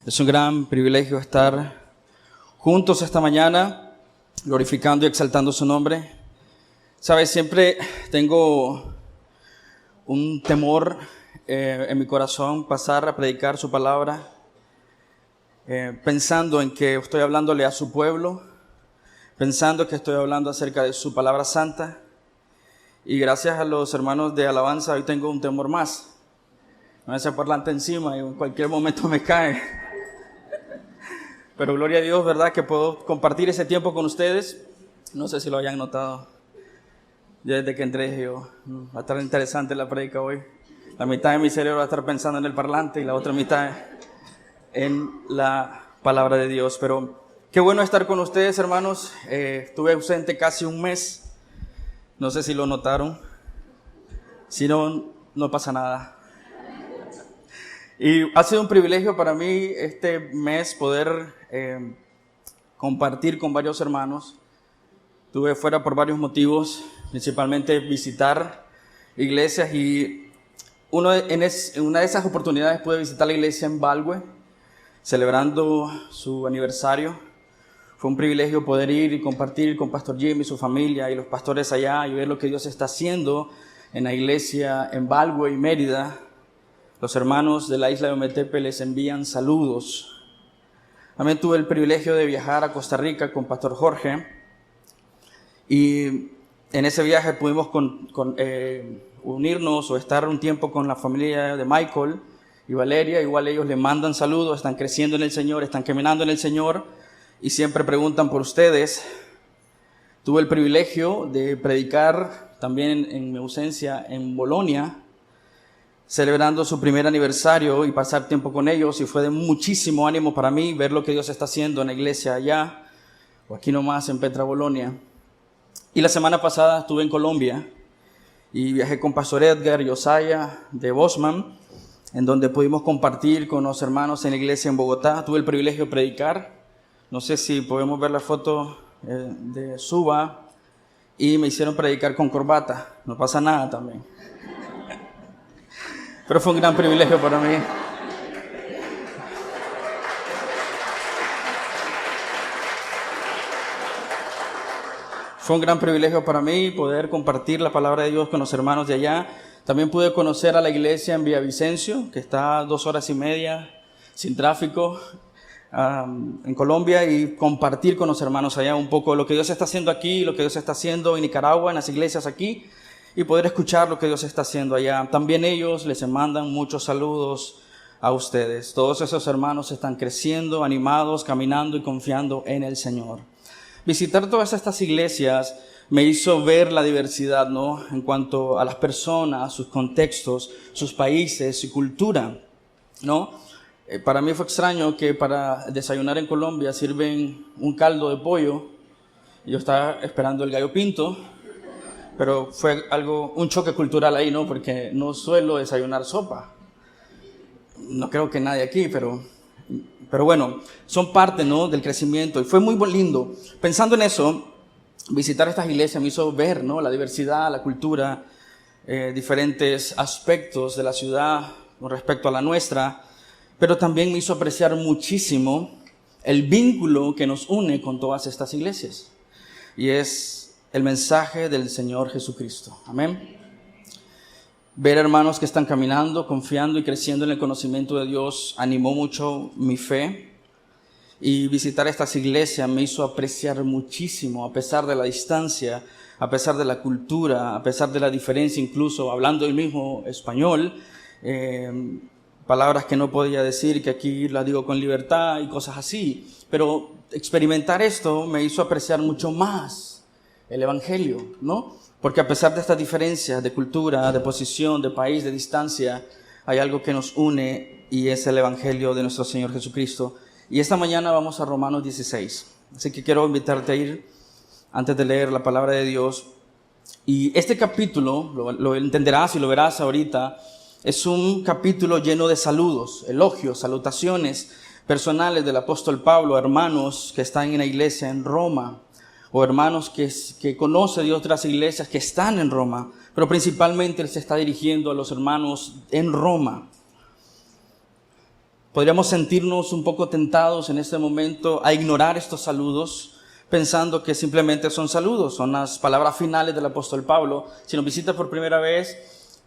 Es un gran privilegio estar juntos esta mañana, glorificando y exaltando su nombre. Sabes, siempre tengo un temor en mi corazón pasar a predicar su palabra, pensando en que estoy hablándole a su pueblo, pensando que estoy hablando acerca de su palabra santa. Y gracias a los hermanos de alabanza, hoy tengo un temor más. Me hace parlante encima y en cualquier momento me cae. Pero gloria a Dios, ¿verdad? Que puedo compartir ese tiempo con ustedes. No sé si lo hayan notado. Ya desde que entré yo, va a estar interesante la prédica hoy. La mitad de mi cerebro va a estar pensando en el parlante y la otra mitad en la palabra de Dios. Pero qué bueno estar con ustedes, hermanos. Estuve ausente casi un mes. No sé si lo notaron. Si no, no pasa nada. Y ha sido un privilegio para mí este mes poder compartir con varios hermanos. Estuve fuera por varios motivos, principalmente visitar iglesias, y una de esas oportunidades pude visitar la iglesia en Balwe, celebrando su aniversario. Fue un privilegio poder ir y compartir con Pastor Jim y su familia y los pastores allá y ver lo que Dios está haciendo en la iglesia en Balwe y Mérida. Los hermanos de la isla de Ometepe les envían saludos. También tuve el privilegio de viajar a Costa Rica con Pastor Jorge, y en ese viaje pudimos unirnos o estar un tiempo con la familia de Michael y Valeria. Igual ellos le mandan saludos, están creciendo en el Señor, están caminando en el Señor y siempre preguntan por ustedes. Tuve el privilegio de predicar también en mi ausencia en Bolonia, celebrando su primer aniversario y pasar tiempo con ellos, y fue de muchísimo ánimo para mí ver lo que Dios está haciendo en la iglesia allá, o aquí nomás en Petra, Bolonia. Y la semana pasada estuve en Colombia y viajé con Pastor Edgar y Osaya de Bosman, en donde pudimos compartir con los hermanos en la iglesia en Bogotá. Tuve el privilegio de predicar. No sé si podemos ver la foto de Suba, y me hicieron predicar con corbata. No pasa nada también. Pero fue un gran privilegio para mí. Fue un gran privilegio para mí poder compartir la palabra de Dios con los hermanos de allá. También pude conocer a la iglesia en Villavicencio, que está a 2 horas y media sin tráfico en Colombia, y compartir con los hermanos allá un poco lo que Dios está haciendo aquí, lo que Dios está haciendo en Nicaragua, en las iglesias aquí, y poder escuchar lo que Dios está haciendo allá. También ellos les mandan muchos saludos a ustedes. Todos esos hermanos están creciendo, animados, caminando y confiando en el Señor. Visitar todas estas iglesias me hizo ver la diversidad, ¿no? En cuanto a las personas, sus contextos, sus países, su cultura, ¿no? Para mí fue extraño que para desayunar en Colombia sirven un caldo de pollo. Yo estaba esperando el gallo pinto, pero fue un choque cultural ahí, ¿no? Porque no suelo desayunar sopa. No creo que nadie aquí, pero bueno, son parte, ¿no?, del crecimiento. Y fue muy lindo. Pensando en eso, visitar estas iglesias me hizo ver, ¿no?, la diversidad, la cultura, diferentes aspectos de la ciudad con respecto a la nuestra, pero también me hizo apreciar muchísimo el vínculo que nos une con todas estas iglesias. Y es el mensaje del Señor Jesucristo. Amén. Ver hermanos que están caminando, confiando y creciendo en el conocimiento de Dios animó mucho mi fe. Y visitar estas iglesias me hizo apreciar muchísimo, a pesar de la distancia, a pesar de la cultura, a pesar de la diferencia, incluso hablando el mismo español, palabras que no podía decir, que aquí las digo con libertad y cosas así. Pero experimentar esto me hizo apreciar mucho más el evangelio, ¿no? Porque a pesar de estas diferencias de cultura, de posición, de país, de distancia, hay algo que nos une, y es el evangelio de nuestro Señor Jesucristo. Y esta mañana vamos a Romanos 16. Así que quiero invitarte a ir antes de leer la palabra de Dios. Y este capítulo, lo entenderás y lo verás ahorita, es un capítulo lleno de saludos, elogios, salutaciones personales del apóstol Pablo a hermanos que están en la iglesia en Roma, o hermanos que conocen de otras iglesias que están en Roma, pero principalmente él se está dirigiendo a los hermanos en Roma. podríamos sentirnos un poco tentados en este momento a ignorar estos saludos, pensando que simplemente son saludos, son las palabras finales del apóstol Pablo. Si nos visita por primera vez,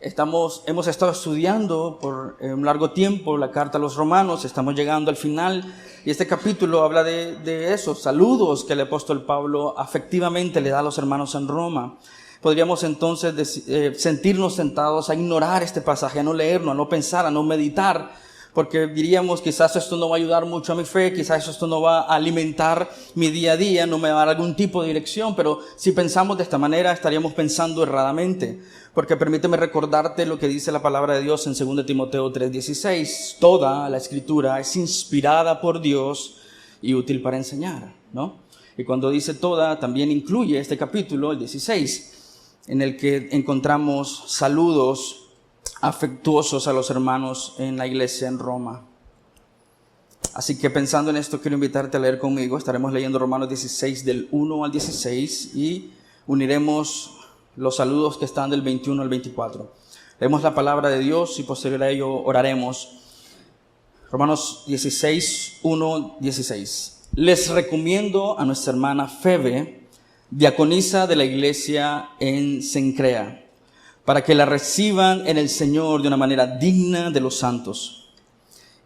hemos estado estudiando por un largo tiempo la carta a los Romanos, estamos llegando al final y este capítulo habla de esos saludos que el apóstol Pablo afectivamente le da a los hermanos en Roma. Podríamos entonces sentirnos tentados a ignorar este pasaje, a no leerlo, a no pensar, a no meditar, porque diríamos, quizás esto no va a ayudar mucho a mi fe, quizás esto no va a alimentar mi día a día, no me va a dar algún tipo de dirección, pero si pensamos de esta manera estaríamos pensando erradamente, porque permíteme recordarte lo que dice la palabra de Dios en 2 Timoteo 3:16, toda la escritura es inspirada por Dios y útil para enseñar, ¿no? Y cuando dice toda, también incluye este capítulo, el 16, en el que encontramos saludos afectuosos a los hermanos en la iglesia en Roma. Así que pensando en esto, quiero invitarte a leer conmigo. Estaremos leyendo Romanos 16 del 1 al 16 y uniremos los saludos que están del 21 al 24. Leemos la palabra de Dios y posterior a ello oraremos. Romanos 16, 1, 16. Les recomiendo a nuestra hermana Febe, diaconisa de la iglesia en Cencrea, para que la reciban en el Señor de una manera digna de los santos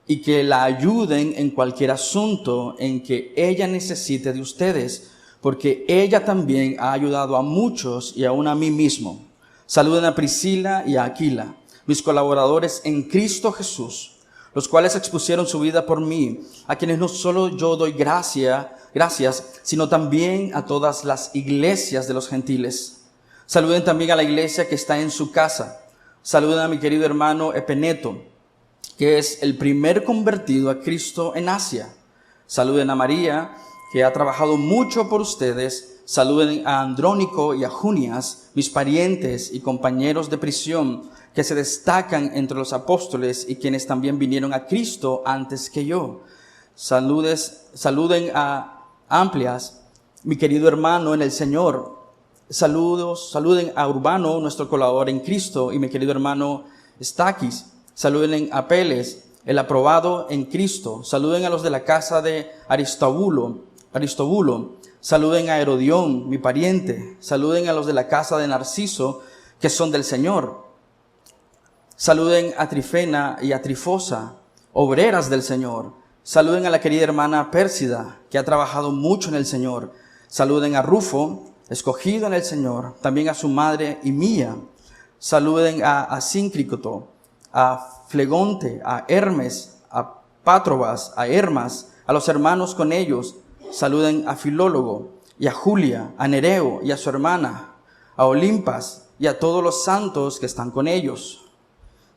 y que la ayuden en cualquier asunto en que ella necesite de ustedes, porque ella también ha ayudado a muchos y aún a mí mismo. Saluden a Priscila y a Aquila, mis colaboradores en Cristo Jesús, los cuales expusieron su vida por mí, a quienes no solo yo doy gracias, sino también a todas las iglesias de los gentiles. Saluden también a la iglesia que está en su casa. Saluden a mi querido hermano Epeneto, que es el primer convertido a Cristo en Asia. Saluden a María, que ha trabajado mucho por ustedes. Saluden a Andrónico y a Junias, mis parientes y compañeros de prisión, que se destacan entre los apóstoles y quienes también vinieron a Cristo antes que yo. Saluden a Amplias, mi querido hermano en el Señor. Saluden a Urbano, nuestro colaborador en Cristo, y mi querido hermano Staquis. Saluden a Apeles, el aprobado en Cristo. Saluden a los de la casa de Aristobulo. Saluden a Herodión, mi pariente. Saluden a los de la casa de Narciso, que son del Señor. Saluden a Trifena y a Trifosa, obreras del Señor. Saluden a la querida hermana Pérsida, que ha trabajado mucho en el Señor. Saluden a Rufo, escogido en el Señor, también a su madre y mía. Saluden a Asíncrito, a Flegonte, a Hermes, a Patrobas, a Hermas, a los hermanos con ellos. Saluden a Filólogo y a Julia, a Nereo y a su hermana, a Olimpas y a todos los santos que están con ellos.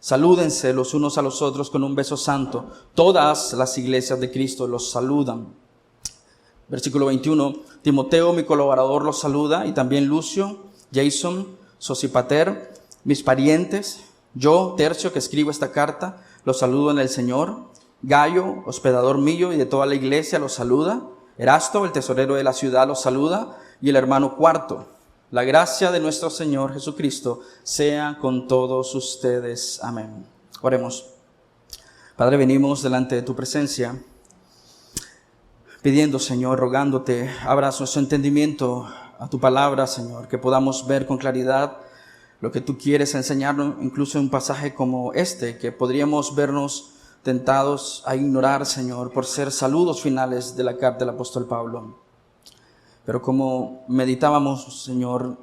Salúdense los unos a los otros con un beso santo. Todas las iglesias de Cristo los saludan. Versículo 21, Timoteo, mi colaborador, los saluda, y también Lucio, Jason, Sosipater, mis parientes. Yo, Tercio, que escribo esta carta, los saludo en el Señor. Gayo, hospedador mío y de toda la iglesia, los saluda. Erasto, el tesorero de la ciudad, los saluda. Y el hermano Cuarto. La gracia de nuestro Señor Jesucristo sea con todos ustedes. Amén. Oremos. Padre, venimos delante de tu presencia, pidiendo, Señor, rogándote, abra nuestro entendimiento a tu palabra, Señor, que podamos ver con claridad lo que tú quieres enseñarnos, incluso en un pasaje como este, que podríamos vernos tentados a ignorar, Señor, por ser saludos finales de la carta del apóstol Pablo. Pero como meditábamos, Señor,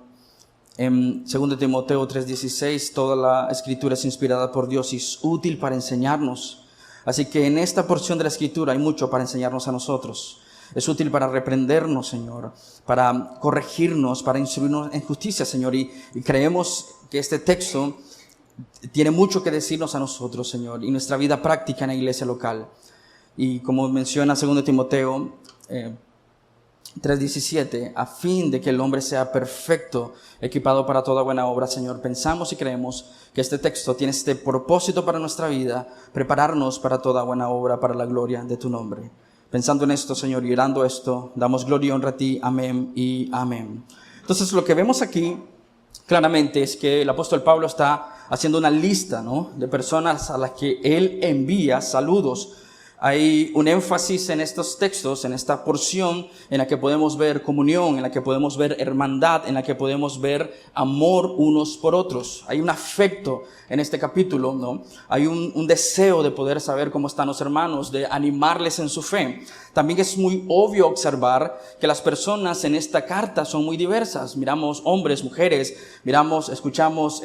en 2 Timoteo 3:16, toda la escritura es inspirada por Dios y es útil para enseñarnos. Así que en esta porción de la escritura hay mucho para enseñarnos a nosotros. Es útil para reprendernos, Señor, para corregirnos, para instruirnos en justicia, Señor. Y creemos que este texto tiene mucho que decirnos a nosotros, Señor, y nuestra vida práctica en la iglesia local. Y como menciona 2 Timoteo 3:17, a fin de que el hombre sea perfecto, equipado para toda buena obra, Señor. Pensamos y creemos que este texto tiene este propósito para nuestra vida, prepararnos para toda buena obra, para la gloria de tu nombre. Pensando en esto, Señor, y orando esto, damos gloria y honra a ti. Amén y amén. Entonces, lo que vemos aquí claramente es que el apóstol Pablo está haciendo una lista, ¿no?, de personas a las que él envía saludos. Hay un énfasis en estos textos, en esta porción, en la que podemos ver comunión, en la que podemos ver hermandad, en la que podemos ver amor unos por otros. Hay un afecto en este capítulo, ¿no? Hay un deseo de poder saber cómo están los hermanos, de animarles en su fe. También es muy obvio observar que las personas en esta carta son muy diversas. Miramos hombres, mujeres, escuchamos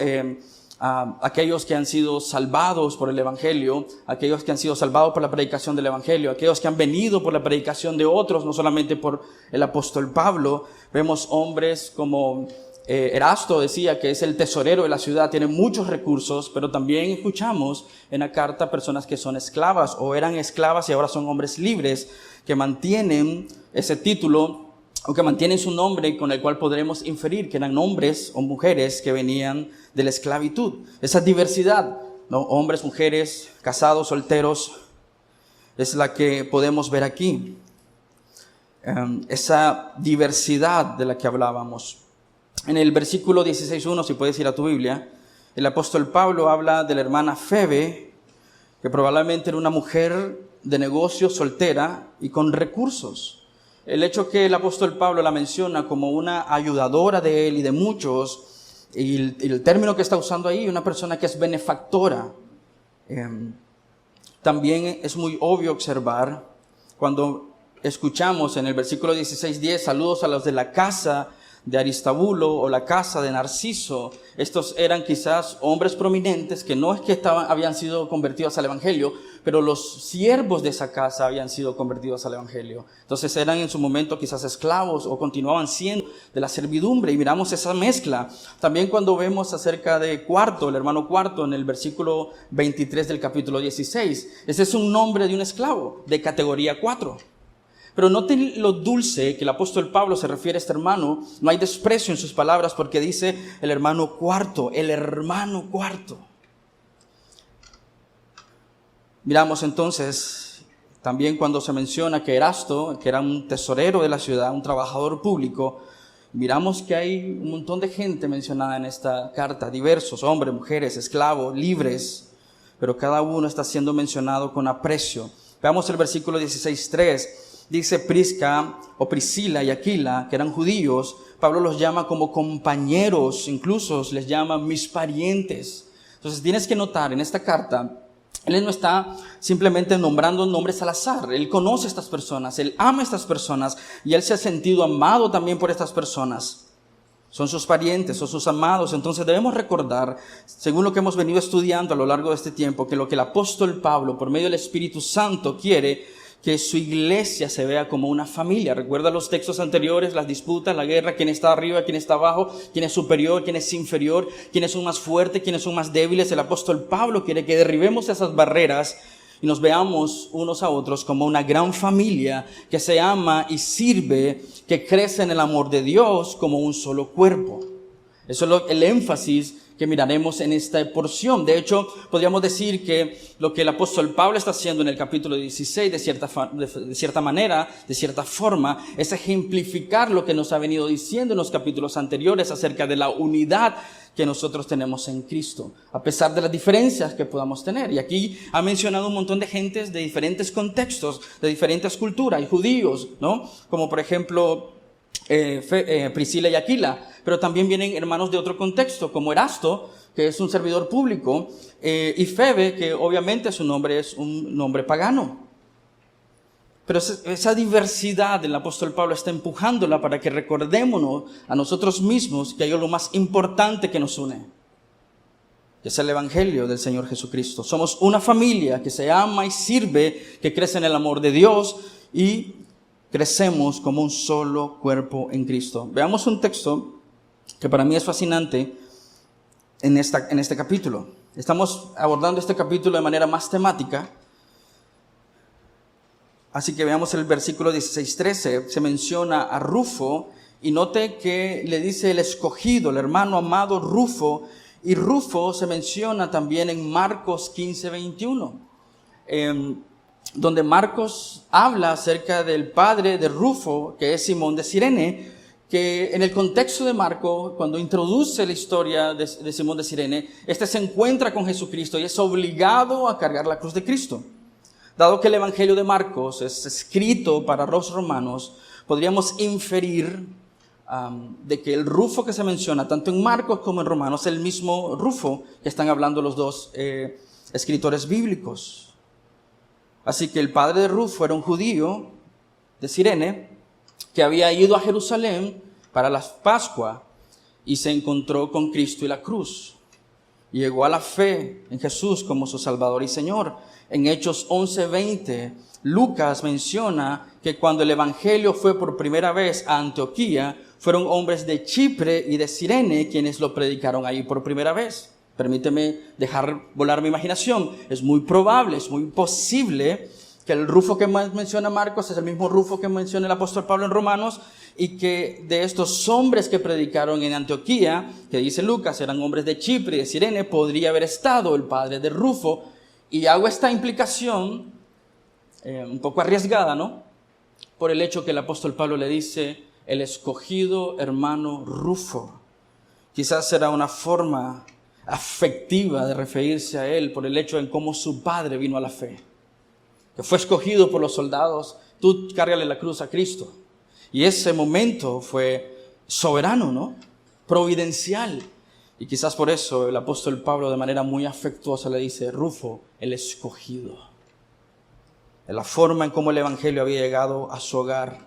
aquellos que han sido salvados por el Evangelio, aquellos que han sido salvados por la predicación del Evangelio, aquellos que han venido por la predicación de otros, no solamente por el apóstol Pablo. Vemos hombres como Erasto decía que es el tesorero de la ciudad, tiene muchos recursos, pero también escuchamos en la carta personas que son esclavas o eran esclavas y ahora son hombres libres que mantienen ese título o que mantienen su nombre, con el cual podremos inferir que eran hombres o mujeres que venían de la esclavitud. Esa diversidad, ¿no? Hombres, mujeres, casados, solteros, es la que podemos ver aquí. Esa diversidad de la que hablábamos. En el versículo 16:1, si puedes ir a tu Biblia, el apóstol Pablo habla de la hermana Febe, que probablemente era una mujer de negocios, soltera y con recursos. El hecho que el apóstol Pablo la menciona como una ayudadora de él y de muchos, y el término que está usando ahí, una persona que es benefactora, también es muy obvio observar cuando escuchamos en el versículo 16:10, saludos a los de la casa de Aristóbulo o la casa de Narciso. Estos eran quizás hombres prominentes que no es que habían sido convertidos al Evangelio, pero los siervos de esa casa habían sido convertidos al Evangelio. Entonces eran en su momento quizás esclavos o continuaban siendo de la servidumbre, y miramos esa mezcla. También cuando vemos acerca de Cuarto, el hermano Cuarto, en el versículo 23 del capítulo 16, ese es un nombre de un esclavo de categoría 4. Pero noten lo dulce que el apóstol Pablo se refiere a este hermano. No hay desprecio en sus palabras porque dice el hermano Cuarto, el hermano Cuarto. Miramos entonces también cuando se menciona que Erasto, que era un tesorero de la ciudad, un trabajador público, miramos que hay un montón de gente mencionada en esta carta, diversos, hombres, mujeres, esclavos, libres, pero cada uno está siendo mencionado con aprecio. Veamos el versículo 16:3. Dice Prisca o Priscila y Aquila, que eran judíos, Pablo los llama como compañeros, incluso les llama mis parientes. Entonces tienes que notar en esta carta, él no está simplemente nombrando nombres al azar. Él conoce a estas personas, él ama a estas personas y él se ha sentido amado también por estas personas. Son sus parientes, son sus amados. Entonces debemos recordar, según lo que hemos venido estudiando a lo largo de este tiempo, que lo que el apóstol Pablo, por medio del Espíritu Santo, quiere que su iglesia se vea como una familia. Recuerda los textos anteriores, las disputas, la guerra, quién está arriba, quién está abajo, quién es superior, quién es inferior, quiénes son más fuertes, quiénes son más débiles. El apóstol Pablo quiere que derribemos esas barreras y nos veamos unos a otros como una gran familia que se ama y sirve, que crece en el amor de Dios como un solo cuerpo. Eso es el énfasis que miraremos en esta porción. De hecho, podríamos decir que lo que el apóstol Pablo está haciendo en el capítulo 16, de cierta manera, de cierta forma, es ejemplificar lo que nos ha venido diciendo en los capítulos anteriores acerca de la unidad que nosotros tenemos en Cristo, a pesar de las diferencias que podamos tener. Y aquí ha mencionado un montón de gentes de diferentes contextos, de diferentes culturas, y judíos, ¿no? Como por ejemplo Priscila y Aquila, pero también vienen hermanos de otro contexto, como Erasto, que es un servidor público, y Febe, que obviamente su nombre es un nombre pagano. Pero esa diversidad el apóstol Pablo está empujándola para que recordémonos a nosotros mismos que hay algo más importante que nos une, que es el Evangelio del Señor Jesucristo. Somos una familia que se ama y sirve, que crece en el amor de Dios y crecemos como un solo cuerpo en Cristo. Veamos un texto que para mí es fascinante en este capítulo. Estamos abordando este capítulo de manera más temática. Así que veamos el versículo 16-13. Se menciona a Rufo y note que le dice el escogido, el hermano amado Rufo. Y Rufo se menciona también en Marcos 15:21. Donde Marcos habla acerca del padre de Rufo, que es Simón de Cirene, que en el contexto de Marcos, cuando introduce la historia de Simón de Cirene, se encuentra con Jesucristo y es obligado a cargar la cruz de Cristo. Dado que el Evangelio de Marcos es escrito para los romanos, podríamos inferir de que el Rufo que se menciona tanto en Marcos como en Romanos es el mismo Rufo que están hablando los dos escritores bíblicos. Así que el padre de Rufo era un judío de Cirene que había ido a Jerusalén para la Pascua y se encontró con Cristo y la cruz. Llegó a la fe en Jesús como su Salvador y Señor. En Hechos 11:20, Lucas menciona que cuando el Evangelio fue por primera vez a Antioquía, fueron hombres de Chipre y de Cirene quienes lo predicaron ahí por primera vez. Permíteme dejar volar mi imaginación. Es muy probable, es muy posible que el Rufo que menciona Marcos es el mismo Rufo que menciona el apóstol Pablo en Romanos, y que de estos hombres que predicaron en Antioquía, que dice Lucas, eran hombres de Chipre y de Cirene, podría haber estado el padre de Rufo. Y hago esta implicación un poco arriesgada, ¿no? Por el hecho que el apóstol Pablo le dice, el escogido hermano Rufo. Quizás será una forma afectiva de referirse a él por el hecho en cómo su padre vino a la fe. Que fue escogido por los soldados, tú cárgale la cruz a Cristo. Y ese momento fue soberano, ¿no? Providencial. Y quizás por eso el apóstol Pablo de manera muy afectuosa le dice, Rufo, el escogido. De la forma en cómo el evangelio había llegado a su hogar.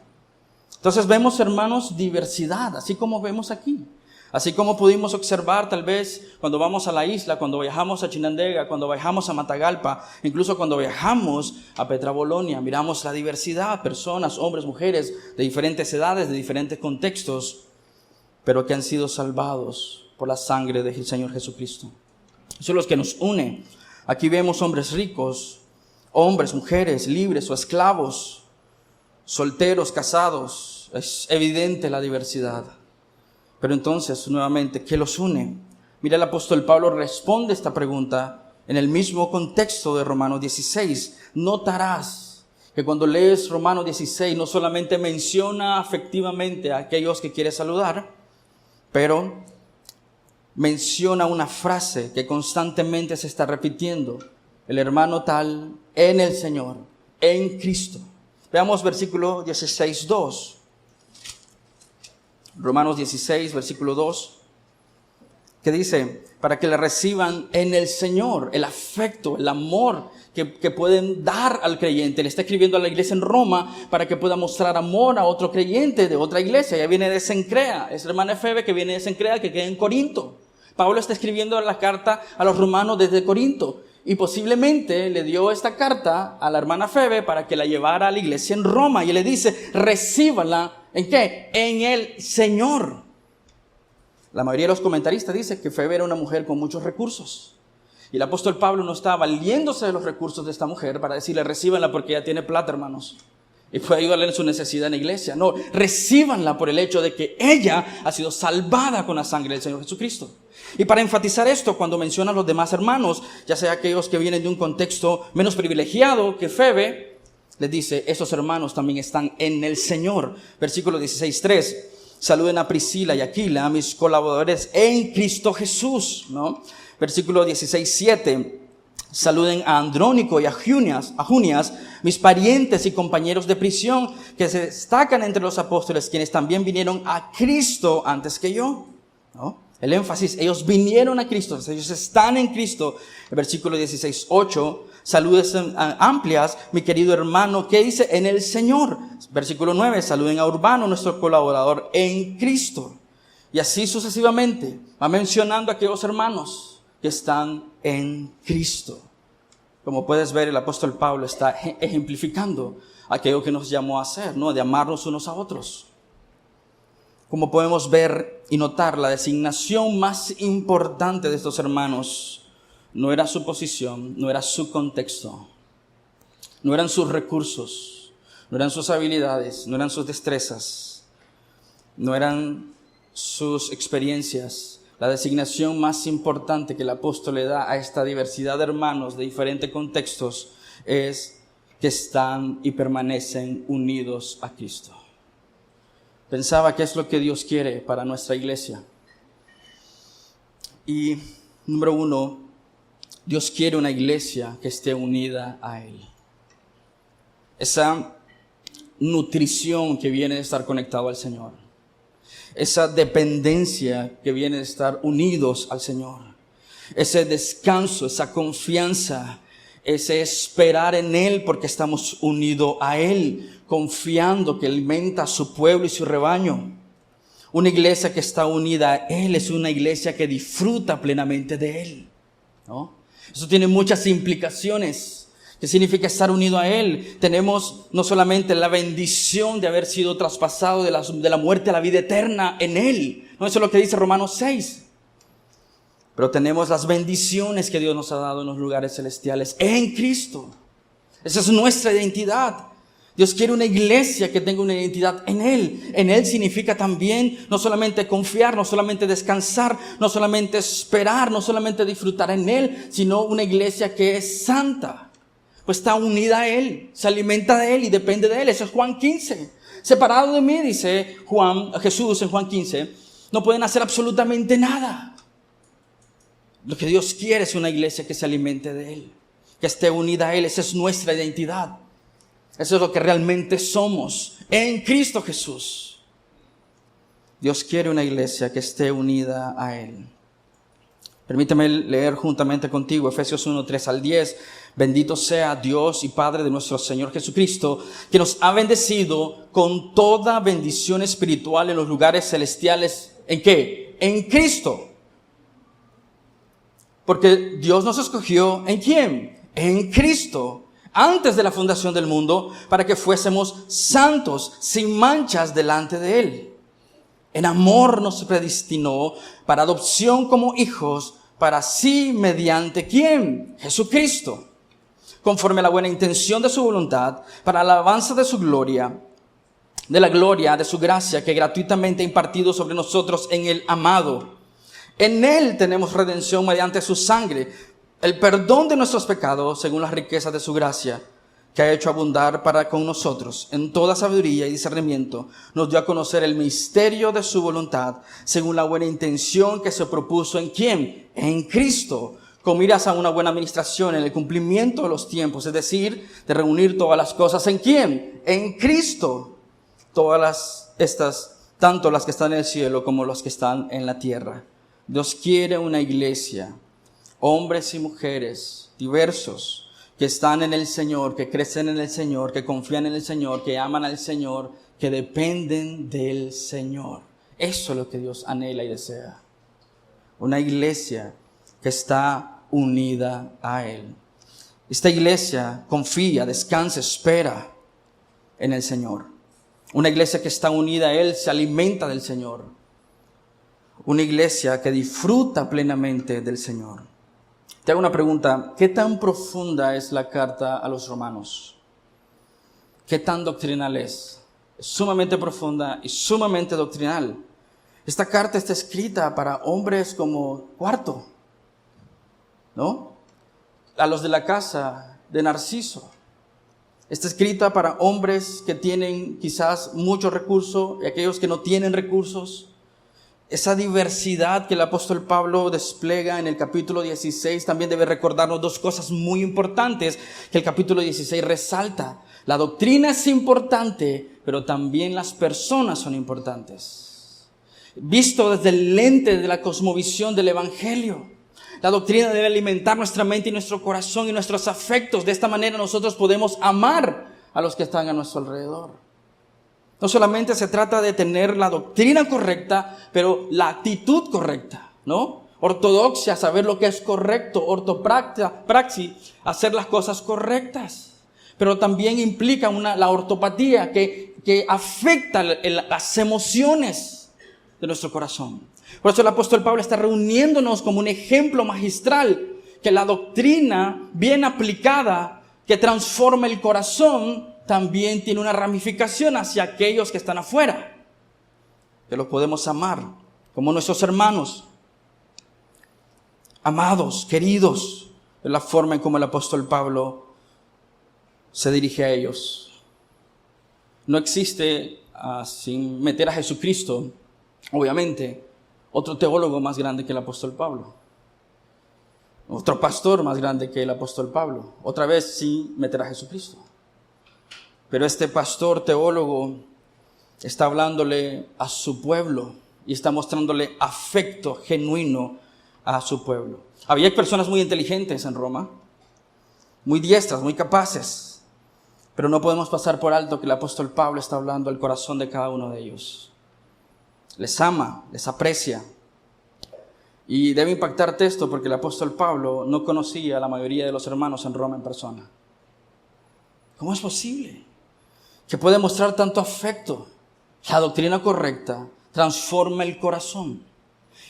Entonces vemos, hermanos, diversidad, así como vemos aquí. Así como pudimos observar tal vez cuando vamos a la isla, cuando viajamos a Chinandega, cuando viajamos a Matagalpa, incluso cuando viajamos a Petrabolonia, miramos la diversidad, personas, hombres, mujeres, de diferentes edades, de diferentes contextos, pero que han sido salvados por la sangre del Señor Jesucristo. Eso es lo que nos une. Aquí vemos hombres ricos, hombres, mujeres, libres o esclavos, solteros, casados. Es evidente la diversidad. Pero entonces, nuevamente, ¿qué los une? Mira, el apóstol Pablo responde esta pregunta en el mismo contexto de Romanos 16. Notarás que cuando lees Romanos 16 no solamente menciona afectivamente a aquellos que quiere saludar, pero menciona una frase que constantemente se está repitiendo. El hermano tal en el Señor, en Cristo. Veamos versículo 16:2. Romanos 16, versículo 2, que dice, para que le reciban en el Señor el afecto, el amor que pueden dar al creyente. Le está escribiendo a la iglesia en Roma para que pueda mostrar amor a otro creyente de otra iglesia. Ya viene de Cencrea, es la hermana Efebe que viene de Cencrea, que queda en Corinto. Pablo está escribiendo la carta a los romanos desde Corinto. Y posiblemente le dio esta carta a la hermana Febe para que la llevara a la iglesia en Roma. Y le dice, recíbanla, ¿en qué? En el Señor. La mayoría de los comentaristas dice que Febe era una mujer con muchos recursos. Y el apóstol Pablo no estaba valiéndose de los recursos de esta mujer para decirle, recíbanla porque ella tiene plata, hermanos. Y puede ayudarle en su necesidad en la iglesia. No, recíbanla por el hecho de que ella ha sido salvada con la sangre del Señor Jesucristo. Y para enfatizar esto, cuando menciona a los demás hermanos, ya sea aquellos que vienen de un contexto menos privilegiado que Febe, les dice, estos hermanos también están en el Señor. Versículo 16:3, saluden a Priscila y Aquila, mis colaboradores en Cristo Jesús, ¿no? Versículo 16:7, saluden a Andrónico y a Junias, mis parientes y compañeros de prisión, que se destacan entre los apóstoles, quienes también vinieron a Cristo antes que yo, ¿no? El énfasis, ellos vinieron a Cristo, ellos están en Cristo. El versículo 16:8, saludes amplias, mi querido hermano, ¿qué dice? En el Señor. Versículo 9, saluden a Urbano, nuestro colaborador en Cristo. Y así sucesivamente, va mencionando a aquellos hermanos que están en Cristo. Como puedes ver, el apóstol Pablo está ejemplificando aquello que nos llamó a hacer, ¿no? De amarnos unos a otros. Como podemos ver y notar, la designación más importante de estos hermanos no era su posición, no era su contexto, no eran sus recursos, no eran sus habilidades, no eran sus destrezas, no eran sus experiencias. La designación más importante que el apóstol le da a esta diversidad de hermanos de diferentes contextos es que están y permanecen unidos a Cristo. Pensaba qué es lo que Dios quiere para nuestra iglesia. Y número uno, Dios quiere una iglesia que esté unida a Él. esa nutrición que viene de estar conectado al Señor, esa dependencia que viene de estar unidos al Señor, ese descanso, esa confianza, ese esperar en Él porque estamos unidos a Él, confiando que alimenta a su pueblo y su rebaño. Una iglesia que está unida a Él es una iglesia que disfruta plenamente de Él, ¿no? Eso tiene muchas implicaciones. ¿Qué significa estar unido a Él? Tenemos no solamente la bendición de haber sido traspasados de la muerte a la vida eterna en Él, ¿no? Eso es lo que dice Romanos 6. Pero tenemos las bendiciones que Dios nos ha dado en los lugares celestiales en Cristo. Esa es nuestra identidad. Dios quiere una iglesia que tenga una identidad en Él. En Él significa también no solamente confiar, no solamente descansar, no solamente esperar, no solamente disfrutar en Él, sino una iglesia que es santa. Pues está unida a Él, se alimenta de Él y depende de Él. Eso es Juan 15. Separado de mí, dice Jesús en Juan 15, no pueden hacer absolutamente nada. Lo que Dios quiere es una iglesia que se alimente de Él, que esté unida a Él. Esa es nuestra identidad. Eso es lo que realmente somos en Cristo Jesús. Dios quiere una iglesia que esté unida a Él. Permíteme leer juntamente contigo Efesios 1, 3 al 10. Bendito sea Dios y Padre de nuestro Señor Jesucristo, que nos ha bendecido con toda bendición espiritual en los lugares celestiales. ¿En qué? En Cristo. Porque Dios nos escogió, ¿en quién? En Cristo, antes de la fundación del mundo, para que fuésemos santos, sin manchas delante de Él. En amor nos predestinó para adopción como hijos, para sí mediante ¿quién? Jesucristo, conforme a la buena intención de su voluntad, para la alabanza de su gloria, de la gloria de su gracia, que gratuitamente ha impartido sobre nosotros en el amado. En Él tenemos redención mediante su sangre, el perdón de nuestros pecados, según las riquezas de su gracia, que ha hecho abundar para con nosotros en toda sabiduría y discernimiento. Nos dio a conocer el misterio de su voluntad, según la buena intención que se propuso ¿en quién? En Cristo, con miras a una buena administración en el cumplimiento de los tiempos, es decir, de reunir todas las cosas ¿en quién? En Cristo. Todas estas, tanto las que están en el cielo como las que están en la tierra. Dios quiere una iglesia, hombres y mujeres diversos, que están en el Señor, que crecen en el Señor, que confían en el Señor, que aman al Señor, que dependen del Señor. Eso es lo que Dios anhela y desea. Una iglesia que está unida a Él. Esta iglesia confía, descansa, espera en el Señor. Una iglesia que está unida a Él se alimenta del Señor. Una iglesia que disfruta plenamente del Señor. Te hago una pregunta, ¿qué tan profunda es la carta a los romanos? ¿Qué tan doctrinal es? Es sumamente profunda y sumamente doctrinal. Esta carta está escrita para hombres como Cuarto, ¿no? A los de la casa de Narciso. Está escrita para hombres que tienen quizás muchos recursos y aquellos que no tienen recursos. Esa diversidad que el apóstol Pablo despliega en el capítulo 16 también debe recordarnos dos cosas muy importantes que el capítulo 16 resalta. La doctrina es importante, pero también las personas son importantes. Visto desde el lente de la cosmovisión del Evangelio, la doctrina debe alimentar nuestra mente y nuestro corazón y nuestros afectos. De esta manera nosotros podemos amar a los que están a nuestro alrededor. No solamente se trata de tener la doctrina correcta, pero la actitud correcta, ¿no? Ortodoxia, saber lo que es correcto. Ortopraxis, hacer las cosas correctas. Pero también implica la ortopatía que afecta las emociones de nuestro corazón. Por eso el apóstol Pablo está reuniéndonos como un ejemplo magistral, que la doctrina bien aplicada, que transforma el corazón, también tiene una ramificación hacia aquellos que están afuera, que los podemos amar como nuestros hermanos, amados, queridos, de la forma en como el apóstol Pablo se dirige a ellos. No existe, sin meter a Jesucristo, obviamente, otro teólogo más grande que el apóstol Pablo, otro pastor más grande que el apóstol Pablo, otra vez sin meter a Jesucristo. Pero este pastor teólogo está hablándole a su pueblo y está mostrándole afecto genuino a su pueblo. Había personas muy inteligentes en Roma, muy diestras, muy capaces, pero no podemos pasar por alto que el apóstol Pablo está hablando al corazón de cada uno de ellos. Les ama, les aprecia. Y debe impactarte esto porque el apóstol Pablo no conocía a la mayoría de los hermanos en Roma en persona. ¿Cómo es posible que puede mostrar tanto afecto? La doctrina correcta transforma el corazón.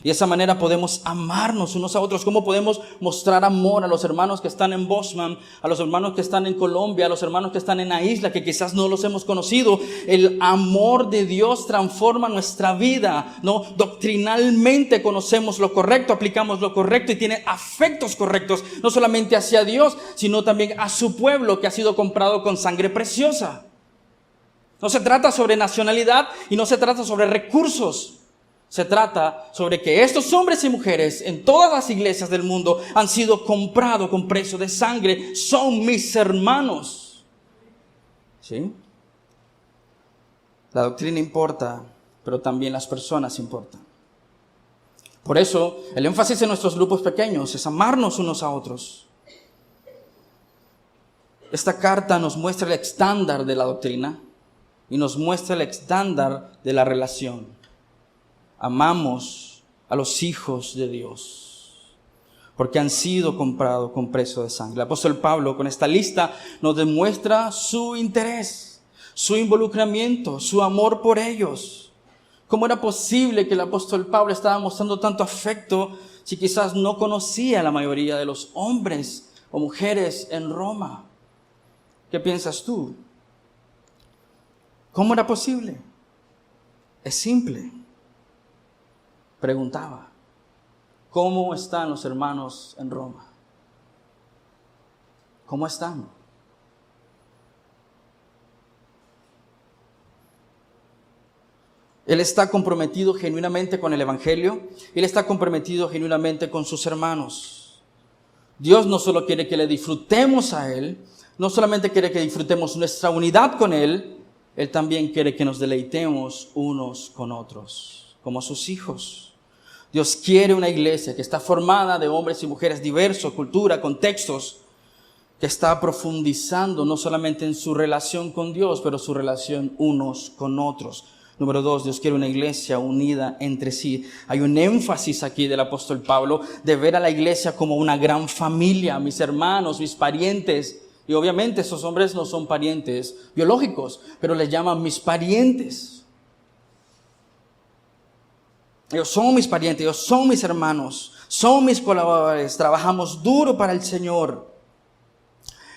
Y de esa manera podemos amarnos unos a otros. ¿Cómo podemos mostrar amor a los hermanos que están en Bosman, a los hermanos que están en Colombia, a los hermanos que están en la isla, que quizás no los hemos conocido? El amor de Dios transforma nuestra vida, ¿no? Doctrinalmente conocemos lo correcto, aplicamos lo correcto y tiene afectos correctos, no solamente hacia Dios, sino también a su pueblo que ha sido comprado con sangre preciosa. No se trata sobre nacionalidad y no se trata sobre recursos. Se trata sobre que estos hombres y mujeres en todas las iglesias del mundo han sido comprados con precio de sangre. Son mis hermanos. ¿Sí? La doctrina importa, pero también las personas importan. Por eso, el énfasis en nuestros grupos pequeños es amarnos unos a otros. Esta carta nos muestra el estándar de la doctrina y nos muestra el estándar de la relación. Amamos a los hijos de Dios porque han sido comprados con precio de sangre. El apóstol Pablo con esta lista nos demuestra su interés, su involucramiento, su amor por ellos. ¿Cómo era posible que el apóstol Pablo estaba mostrando tanto afecto si quizás no conocía a la mayoría de los hombres o mujeres en Roma? ¿Qué piensas tú? ¿Cómo era posible? Es simple. Preguntaba, ¿cómo están los hermanos en Roma? ¿Cómo están? Él está comprometido genuinamente con el Evangelio. Él está comprometido genuinamente con sus hermanos. Dios no solo quiere que le disfrutemos a Él, no solamente quiere que disfrutemos nuestra unidad con Él, Él también quiere que nos deleitemos unos con otros, como sus hijos. Dios quiere una iglesia que está formada de hombres y mujeres diversos, cultura, contextos, que está profundizando no solamente en su relación con Dios, pero su relación unos con otros. Número 2, Dios quiere una iglesia unida entre sí. Hay un énfasis aquí del apóstol Pablo de ver a la iglesia como una gran familia, mis hermanos, mis parientes. Y obviamente esos hombres no son parientes biológicos, pero les llaman mis parientes. Ellos son mis parientes, ellos son mis hermanos, son mis colaboradores, trabajamos duro para el Señor.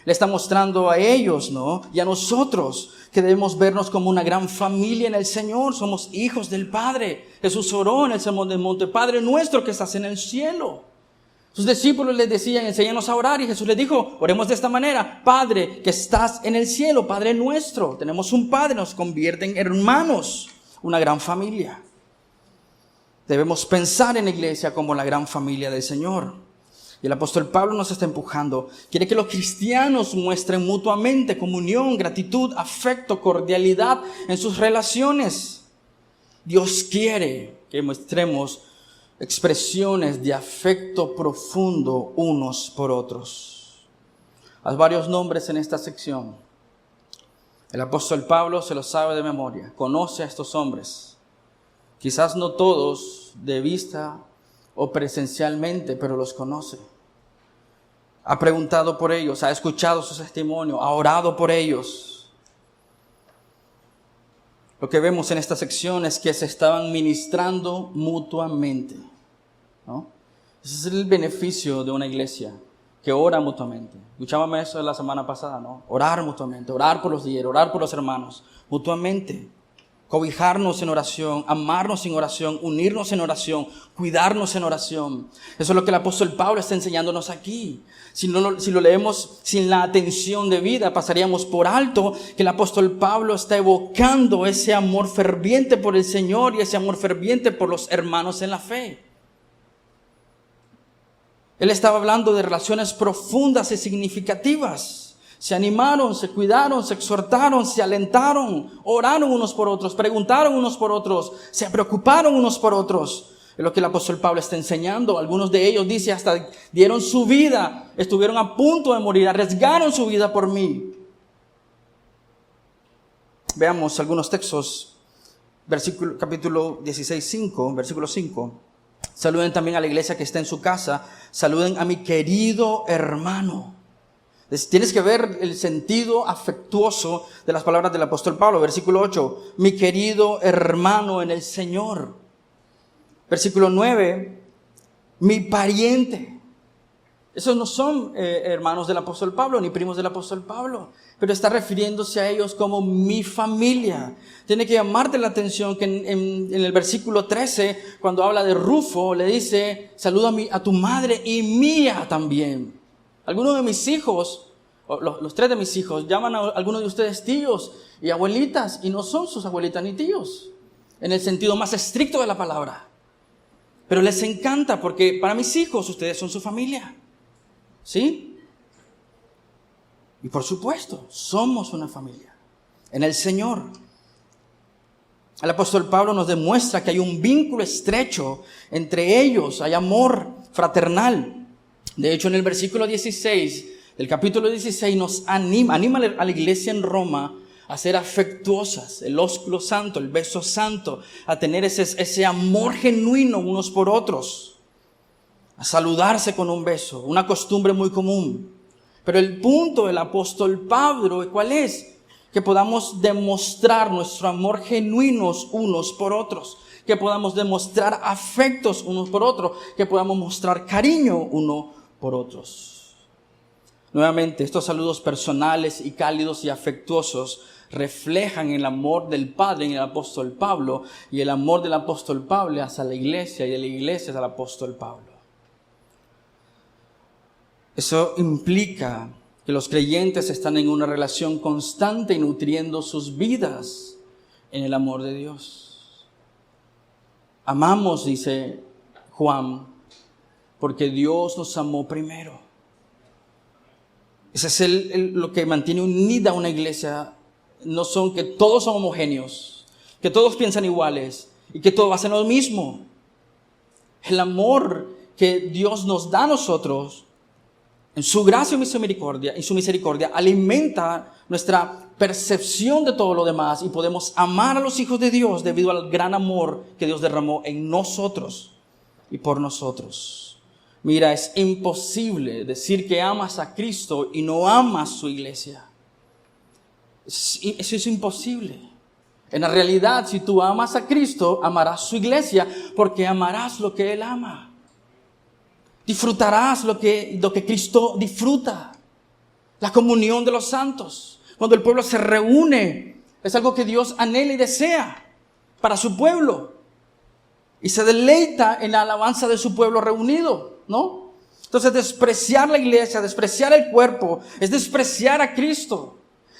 Le está mostrando a ellos, ¿no? Y a nosotros que debemos vernos como una gran familia en el Señor. Somos hijos del Padre. Jesús oró en el Sermón del Monte, Padre nuestro que estás en el cielo. Sus discípulos les decían, enséñanos a orar, y Jesús les dijo, oremos de esta manera, Padre que estás en el cielo, Padre nuestro. Tenemos un Padre, nos convierte en hermanos, una gran familia. Debemos pensar en la iglesia como la gran familia del Señor. Y el apóstol Pablo nos está empujando. Quiere que los cristianos muestren mutuamente comunión, gratitud, afecto, cordialidad en sus relaciones. Dios quiere que mostremos expresiones de afecto profundo unos por otros. Hay varios nombres en esta sección. El apóstol Pablo se los sabe de memoria. Conoce a estos hombres. Quizás no todos de vista o presencialmente, pero los conoce. Ha preguntado por ellos, ha escuchado su testimonio, ha orado por ellos. Lo que vemos en esta sección es que se estaban ministrando mutuamente, ¿no? Ese es el beneficio de una iglesia que ora mutuamente. Escuchábamos eso la semana pasada, ¿no? Orar mutuamente, orar por los líderes, orar por los hermanos, mutuamente. Cobijarnos en oración, amarnos en oración, unirnos en oración, cuidarnos en oración. Eso es lo que el apóstol Pablo está enseñándonos aquí. Si lo leemos sin la atención debida, pasaríamos por alto que el apóstol Pablo está evocando ese amor ferviente por el Señor y ese amor ferviente por los hermanos en la fe. Él estaba hablando de relaciones profundas y significativas. Se animaron, se cuidaron, se exhortaron, se alentaron, oraron unos por otros, preguntaron unos por otros, se preocuparon unos por otros. Es lo que el apóstol Pablo está enseñando. Algunos de ellos, dice, hasta dieron su vida, estuvieron a punto de morir, arriesgaron su vida por mí. Veamos algunos textos. Capítulo 16, versículo 5. Saluden también a la iglesia que está en su casa. Saluden a mi querido hermano. Tienes que ver el sentido afectuoso de las palabras del apóstol Pablo. Versículo 8. Mi querido hermano en el Señor. Versículo 9. Mi pariente. Esos no son hermanos del apóstol Pablo ni primos del apóstol Pablo, pero está refiriéndose a ellos como mi familia. Tiene que llamarte la atención que en el versículo 13, cuando habla de Rufo, le dice, saluda a tu madre y mía también. Algunos de mis hijos, los 3 de mis hijos, llaman a algunos de ustedes tíos y abuelitas, y no son sus abuelitas ni tíos, en el sentido más estricto de la palabra. Pero les encanta porque para mis hijos ustedes son su familia. ¿Sí? Y por supuesto, somos una familia en el Señor. El apóstol Pablo nos demuestra que hay un vínculo estrecho entre ellos, hay amor fraternal. De hecho, en el versículo 16 del capítulo 16 nos anima a la iglesia en Roma a ser afectuosas, el ósculo santo, el beso santo, a tener ese amor genuino unos por otros. A saludarse con un beso, una costumbre muy común. Pero el punto del apóstol Pablo, ¿cuál es? Que podamos demostrar nuestro amor genuinos unos por otros, que podamos demostrar afectos unos por otros, que podamos mostrar cariño uno por otros. Nuevamente, estos saludos personales y cálidos y afectuosos reflejan el amor del Padre en el apóstol Pablo y el amor del apóstol Pablo hacia la iglesia y de la iglesia hacia el apóstol Pablo. Eso implica que los creyentes están en una relación constante y nutriendo sus vidas en el amor de Dios. Amamos, dice Juan, porque Dios nos amó primero. Ese es lo que mantiene unida una iglesia. No son que todos son homogéneos, que todos piensan iguales y que todos hacen lo mismo. El amor que Dios nos da a nosotros en su gracia y su misericordia alimenta nuestra percepción de todo lo demás y podemos amar a los hijos de Dios debido al gran amor que Dios derramó en nosotros y por nosotros. Mira, es imposible decir que amas a Cristo y no amas su iglesia. Eso es imposible. En la realidad, si tú amas a Cristo, amarás su iglesia porque amarás lo que Él ama. Disfrutarás lo que Cristo disfruta. La comunión de los santos. Cuando el pueblo se reúne, es algo que Dios anhela y desea para su pueblo. Y se deleita en la alabanza de su pueblo reunido, ¿no? Entonces, despreciar la iglesia, despreciar el cuerpo, es despreciar a Cristo.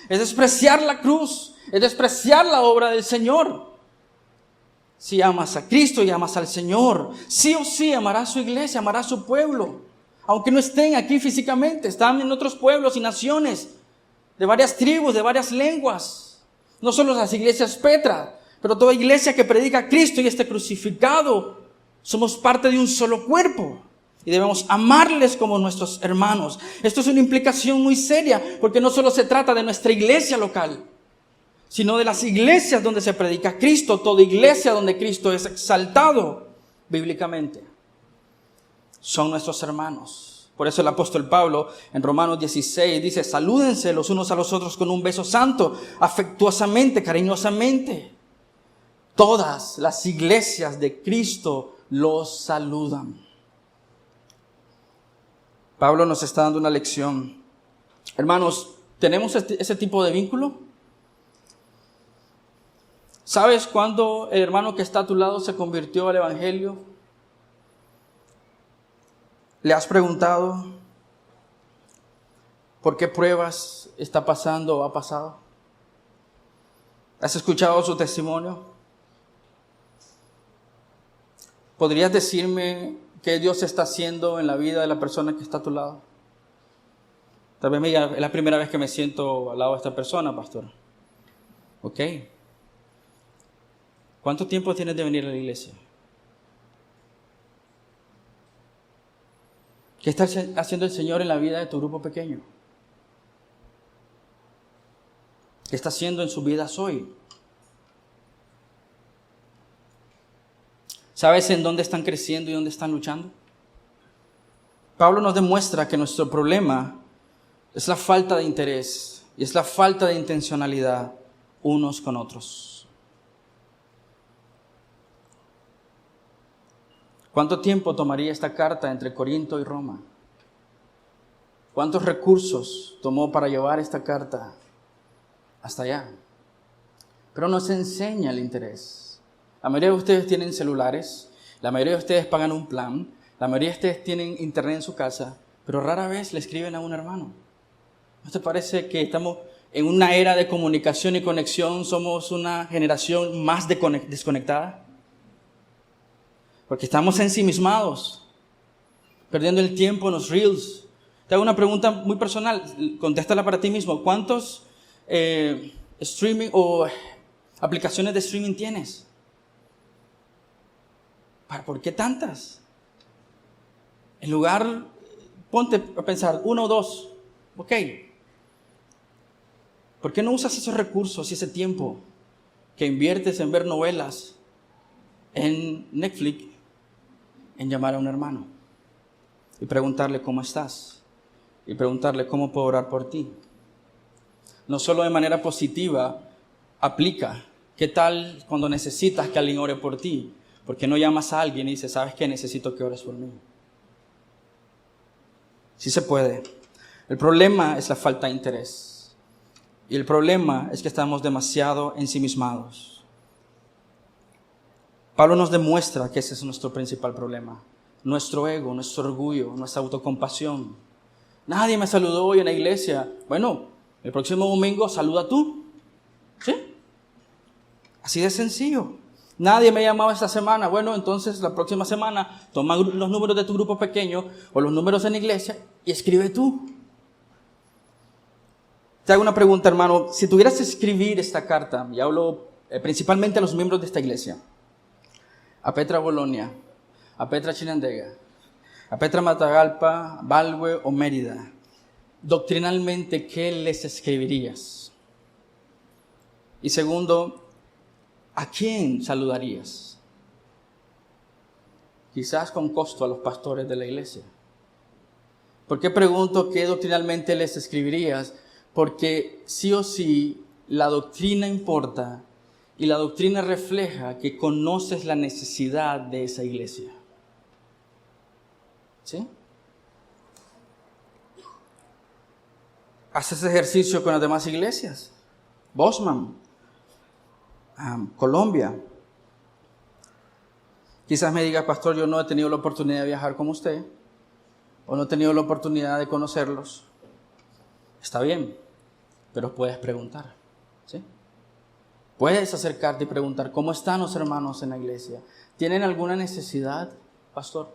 Es despreciar la cruz, es despreciar la obra del Señor. Si amas a Cristo y amas al Señor, sí o sí amarás su iglesia, amarás su pueblo. Aunque no estén aquí físicamente, están en otros pueblos y naciones, de varias tribus, de varias lenguas. No solo las iglesias Petra, pero toda iglesia que predica a Cristo y esté crucificado. Somos parte de un solo cuerpo y debemos amarles como nuestros hermanos. Esto es una implicación muy seria, porque no solo se trata de nuestra iglesia local, sino de las iglesias donde se predica a Cristo, toda iglesia donde Cristo es exaltado bíblicamente. Son nuestros hermanos. Por eso el apóstol Pablo en Romanos 16 dice, salúdense los unos a los otros con un beso santo, afectuosamente, cariñosamente. Todas las iglesias de Cristo los saludan. Pablo nos está dando una lección. Hermanos, ¿tenemos ese tipo de vínculo? ¿Sabes cuándo el hermano que está a tu lado se convirtió al evangelio? ¿Le has preguntado por qué pruebas está pasando o ha pasado? ¿Has escuchado su testimonio? ¿Podrías decirme qué Dios está haciendo en la vida de la persona que está a tu lado? Tal vez me diga, es la primera vez que me siento al lado de esta persona, pastor. Ok. ¿Cuánto tiempo tienes de venir a la iglesia? ¿Qué está haciendo el Señor en la vida de tu grupo pequeño? ¿Qué está haciendo en sus vidas hoy? ¿Sabes en dónde están creciendo y dónde están luchando? Pablo nos demuestra que nuestro problema es la falta de interés y es la falta de intencionalidad unos con otros. ¿Cuánto tiempo tomaría esta carta entre Corinto y Roma? ¿Cuántos recursos tomó para llevar esta carta hasta allá? Pero nos enseña el interés. La mayoría de ustedes tienen celulares, la mayoría de ustedes pagan un plan, la mayoría de ustedes tienen internet en su casa, pero rara vez le escriben a un hermano. ¿No te parece que estamos en una era de comunicación y conexión? Somos una generación más desconectada. Porque estamos ensimismados, perdiendo el tiempo en los reels. Te hago una pregunta muy personal, contéstala para ti mismo. ¿Cuántos streaming o aplicaciones de streaming tienes? ¿Por qué tantas? En lugar, ponte a pensar, 1 o 2, ok. ¿Por qué no usas esos recursos y ese tiempo que inviertes en ver novelas en Netflix, en llamar a un hermano y preguntarle cómo estás y preguntarle cómo puedo orar por ti? No solo de manera positiva, aplica. ¿Qué tal cuando necesitas que alguien ore por ti? ¿Por qué no llamas a alguien y dices, sabes qué, necesito que ores por mí? Sí se puede. El problema es la falta de interés. Y el problema es que estamos demasiado ensimismados. Pablo nos demuestra que ese es nuestro principal problema. Nuestro ego, nuestro orgullo, nuestra autocompasión. Nadie me saludó hoy en la iglesia. Bueno, el próximo domingo saluda tú. ¿Sí? Así de sencillo. Nadie me ha llamado esta semana. Bueno, entonces la próxima semana toma los números de tu grupo pequeño o los números en la iglesia y escribe tú. Te hago una pregunta, hermano. Si tuvieras que escribir esta carta, y hablo principalmente a los miembros de esta iglesia, a Petra Bolonia, a Petra Chinandega, a Petra Matagalpa, Balwe o Mérida, doctrinalmente, ¿qué les escribirías? Y segundo, ¿a quién saludarías? Quizás con costo a los pastores de la iglesia. ¿Por qué pregunto qué doctrinalmente les escribirías? Porque sí o sí la doctrina importa y la doctrina refleja que conoces la necesidad de esa iglesia. ¿Sí? Haces ejercicio con las demás iglesias. Bosman, Colombia. Quizás me diga, pastor, yo no he tenido la oportunidad de viajar como usted, o no he tenido la oportunidad de conocerlos. Está bien, pero puedes preguntar, ¿sí? Puedes acercarte y preguntar, ¿cómo están los hermanos en la iglesia? ¿Tienen alguna necesidad, pastor?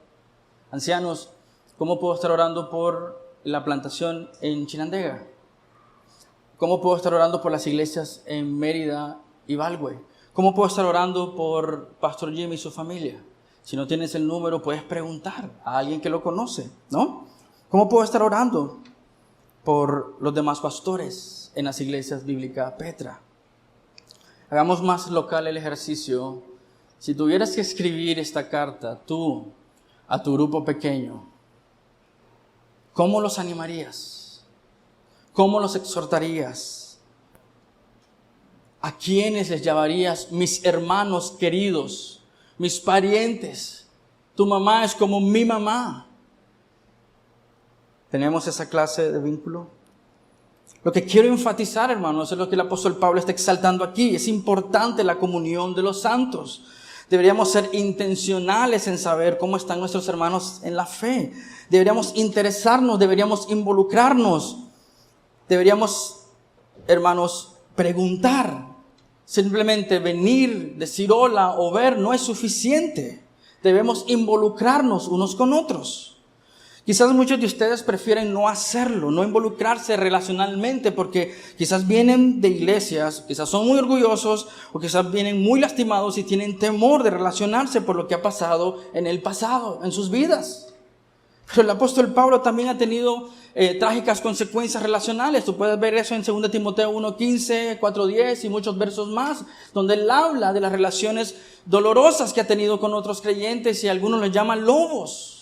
Ancianos, ¿cómo puedo estar orando por la plantación en Chinandega? ¿Cómo puedo estar orando por las iglesias en Mérida y Balwe? ¿Cómo puedo estar orando por Pastor Jimmy y su familia? Si no tienes el número, puedes preguntar a alguien que lo conoce, ¿no? ¿Cómo puedo estar orando por los demás pastores en las iglesias bíblicas Petra? Hagamos más local el ejercicio. Si tuvieras que escribir esta carta, tú, a tu grupo pequeño, ¿cómo los animarías? ¿Cómo los exhortarías? ¿A quiénes les llamarías mis hermanos queridos, mis parientes? Tu mamá es como mi mamá. ¿Tenemos esa clase de vínculo? Lo que quiero enfatizar, hermanos, es lo que el apóstol Pablo está exaltando aquí. Es importante la comunión de los santos. Deberíamos ser intencionales en saber cómo están nuestros hermanos en la fe. Deberíamos interesarnos, deberíamos involucrarnos. Deberíamos, hermanos, preguntar. Simplemente venir, decir hola o ver no es suficiente. Debemos involucrarnos unos con otros. Quizás muchos de ustedes prefieren no hacerlo, no involucrarse relacionalmente porque quizás vienen de iglesias, quizás son muy orgullosos o quizás vienen muy lastimados y tienen temor de relacionarse por lo que ha pasado en el pasado, en sus vidas. Pero el apóstol Pablo también ha tenido trágicas consecuencias relacionales. Tú puedes ver eso en 2 Timoteo 1:15, 4:10 y muchos versos más, donde él habla de las relaciones dolorosas que ha tenido con otros creyentes y algunos les llaman lobos.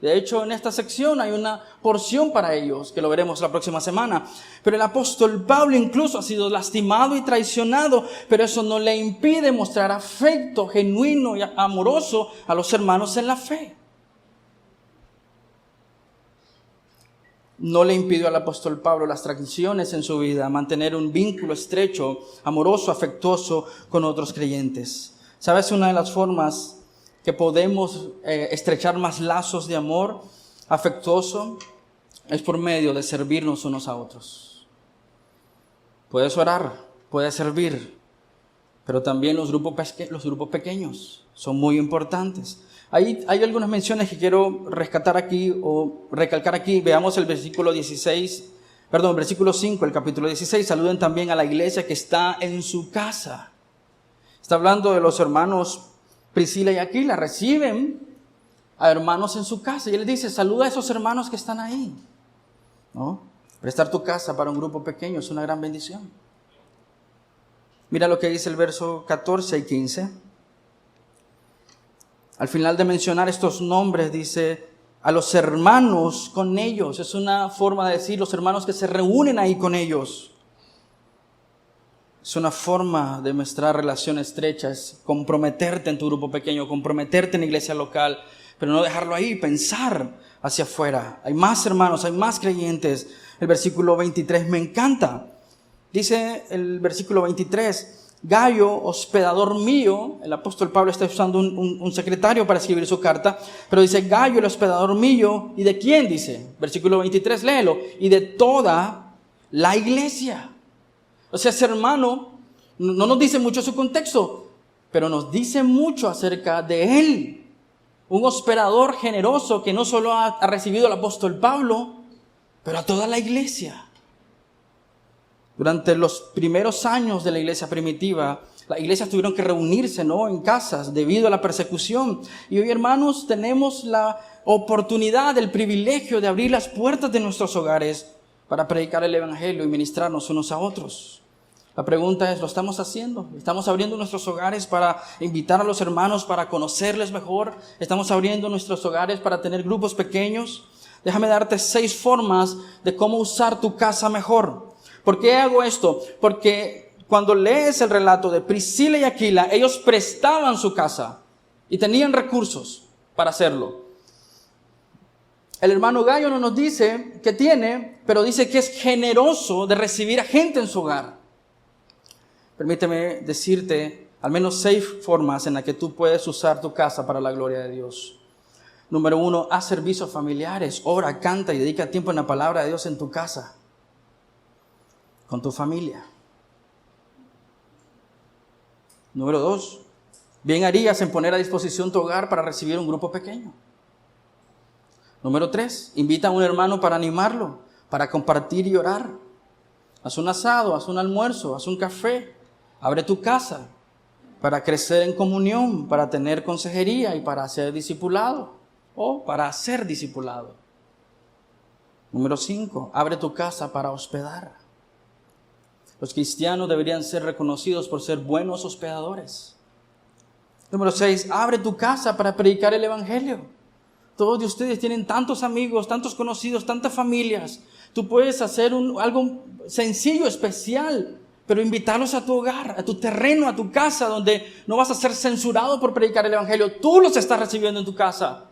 De hecho, en esta sección hay una porción para ellos, que lo veremos la próxima semana. Pero el apóstol Pablo incluso ha sido lastimado y traicionado, pero eso no le impide mostrar afecto genuino y amoroso a los hermanos en la fe. No le impidió al apóstol Pablo las traiciones en su vida, mantener un vínculo estrecho, amoroso, afectuoso con otros creyentes. ¿Sabes? Una de las formas que podemos estrechar más lazos de amor afectuoso es por medio de servirnos unos a otros. Puedes orar, puedes servir, pero también los grupos pequeños son muy importantes. Hay algunas menciones que quiero rescatar aquí o recalcar aquí. Veamos el versículo 5, el capítulo 16. Saluden también a la iglesia que está en su casa. Está hablando de los hermanos Priscila y Aquila. Reciben a hermanos en su casa y él dice, saluda a esos hermanos que están ahí, ¿no? Prestar tu casa para un grupo pequeño es una gran bendición. Mira lo que dice el verso 14 y 15. Al final de mencionar estos nombres dice, a los hermanos con ellos. Es una forma de decir los hermanos que se reúnen ahí con ellos. Es una forma de mostrar relación estrecha, es comprometerte en tu grupo pequeño, comprometerte en la iglesia local, pero no dejarlo ahí, pensar hacia afuera. Hay más hermanos, hay más creyentes. El versículo 23 me encanta. Dice el versículo 23, Gayo, hospedador mío, el apóstol Pablo está usando un secretario para escribir su carta, pero dice Gayo, el hospedador mío, ¿y de quién? Dice, versículo 23, léelo, y de toda la iglesia. O sea, ese hermano no nos dice mucho su contexto, pero nos dice mucho acerca de él. Un hospedador generoso que no solo ha recibido al apóstol Pablo, pero a toda la iglesia. Durante los primeros años de la iglesia primitiva, las iglesias tuvieron que reunirse, ¿no?, en casas debido a la persecución. Y hoy, hermanos, tenemos la oportunidad, el privilegio de abrir las puertas de nuestros hogares para predicar el evangelio y ministrarnos unos a otros. La pregunta es, ¿lo estamos haciendo? ¿Estamos abriendo nuestros hogares para invitar a los hermanos para conocerles mejor? ¿Estamos abriendo nuestros hogares para tener grupos pequeños? Déjame darte 6 formas de cómo usar tu casa mejor. ¿Por qué hago esto? Porque cuando lees el relato de Priscila y Aquila, ellos prestaban su casa y tenían recursos para hacerlo. El hermano Gayo no nos dice que tiene, pero dice que es generoso de recibir a gente en su hogar. Permíteme decirte al menos 6 formas en las que tú puedes usar tu casa para la gloria de Dios. Número 1, haz servicios familiares, ora, canta y dedica tiempo en la palabra de Dios en tu casa, con tu familia. Número 2, bien harías en poner a disposición tu hogar para recibir un grupo pequeño. Número 3, invita a un hermano para animarlo, para compartir y orar. Haz un asado, haz un almuerzo, haz un café. Abre tu casa para crecer en comunión, para tener consejería y para ser discipulado o para ser discipulado. Número 5, abre tu casa para hospedar. Los cristianos deberían ser reconocidos por ser buenos hospedadores. Número 6, abre tu casa para predicar el evangelio. Todos de ustedes tienen tantos amigos, tantos conocidos, tantas familias. Tú puedes hacer algo sencillo, especial, pero invitarlos a tu hogar, a tu terreno, a tu casa, donde no vas a ser censurado por predicar el evangelio. Tú los estás recibiendo en tu casa.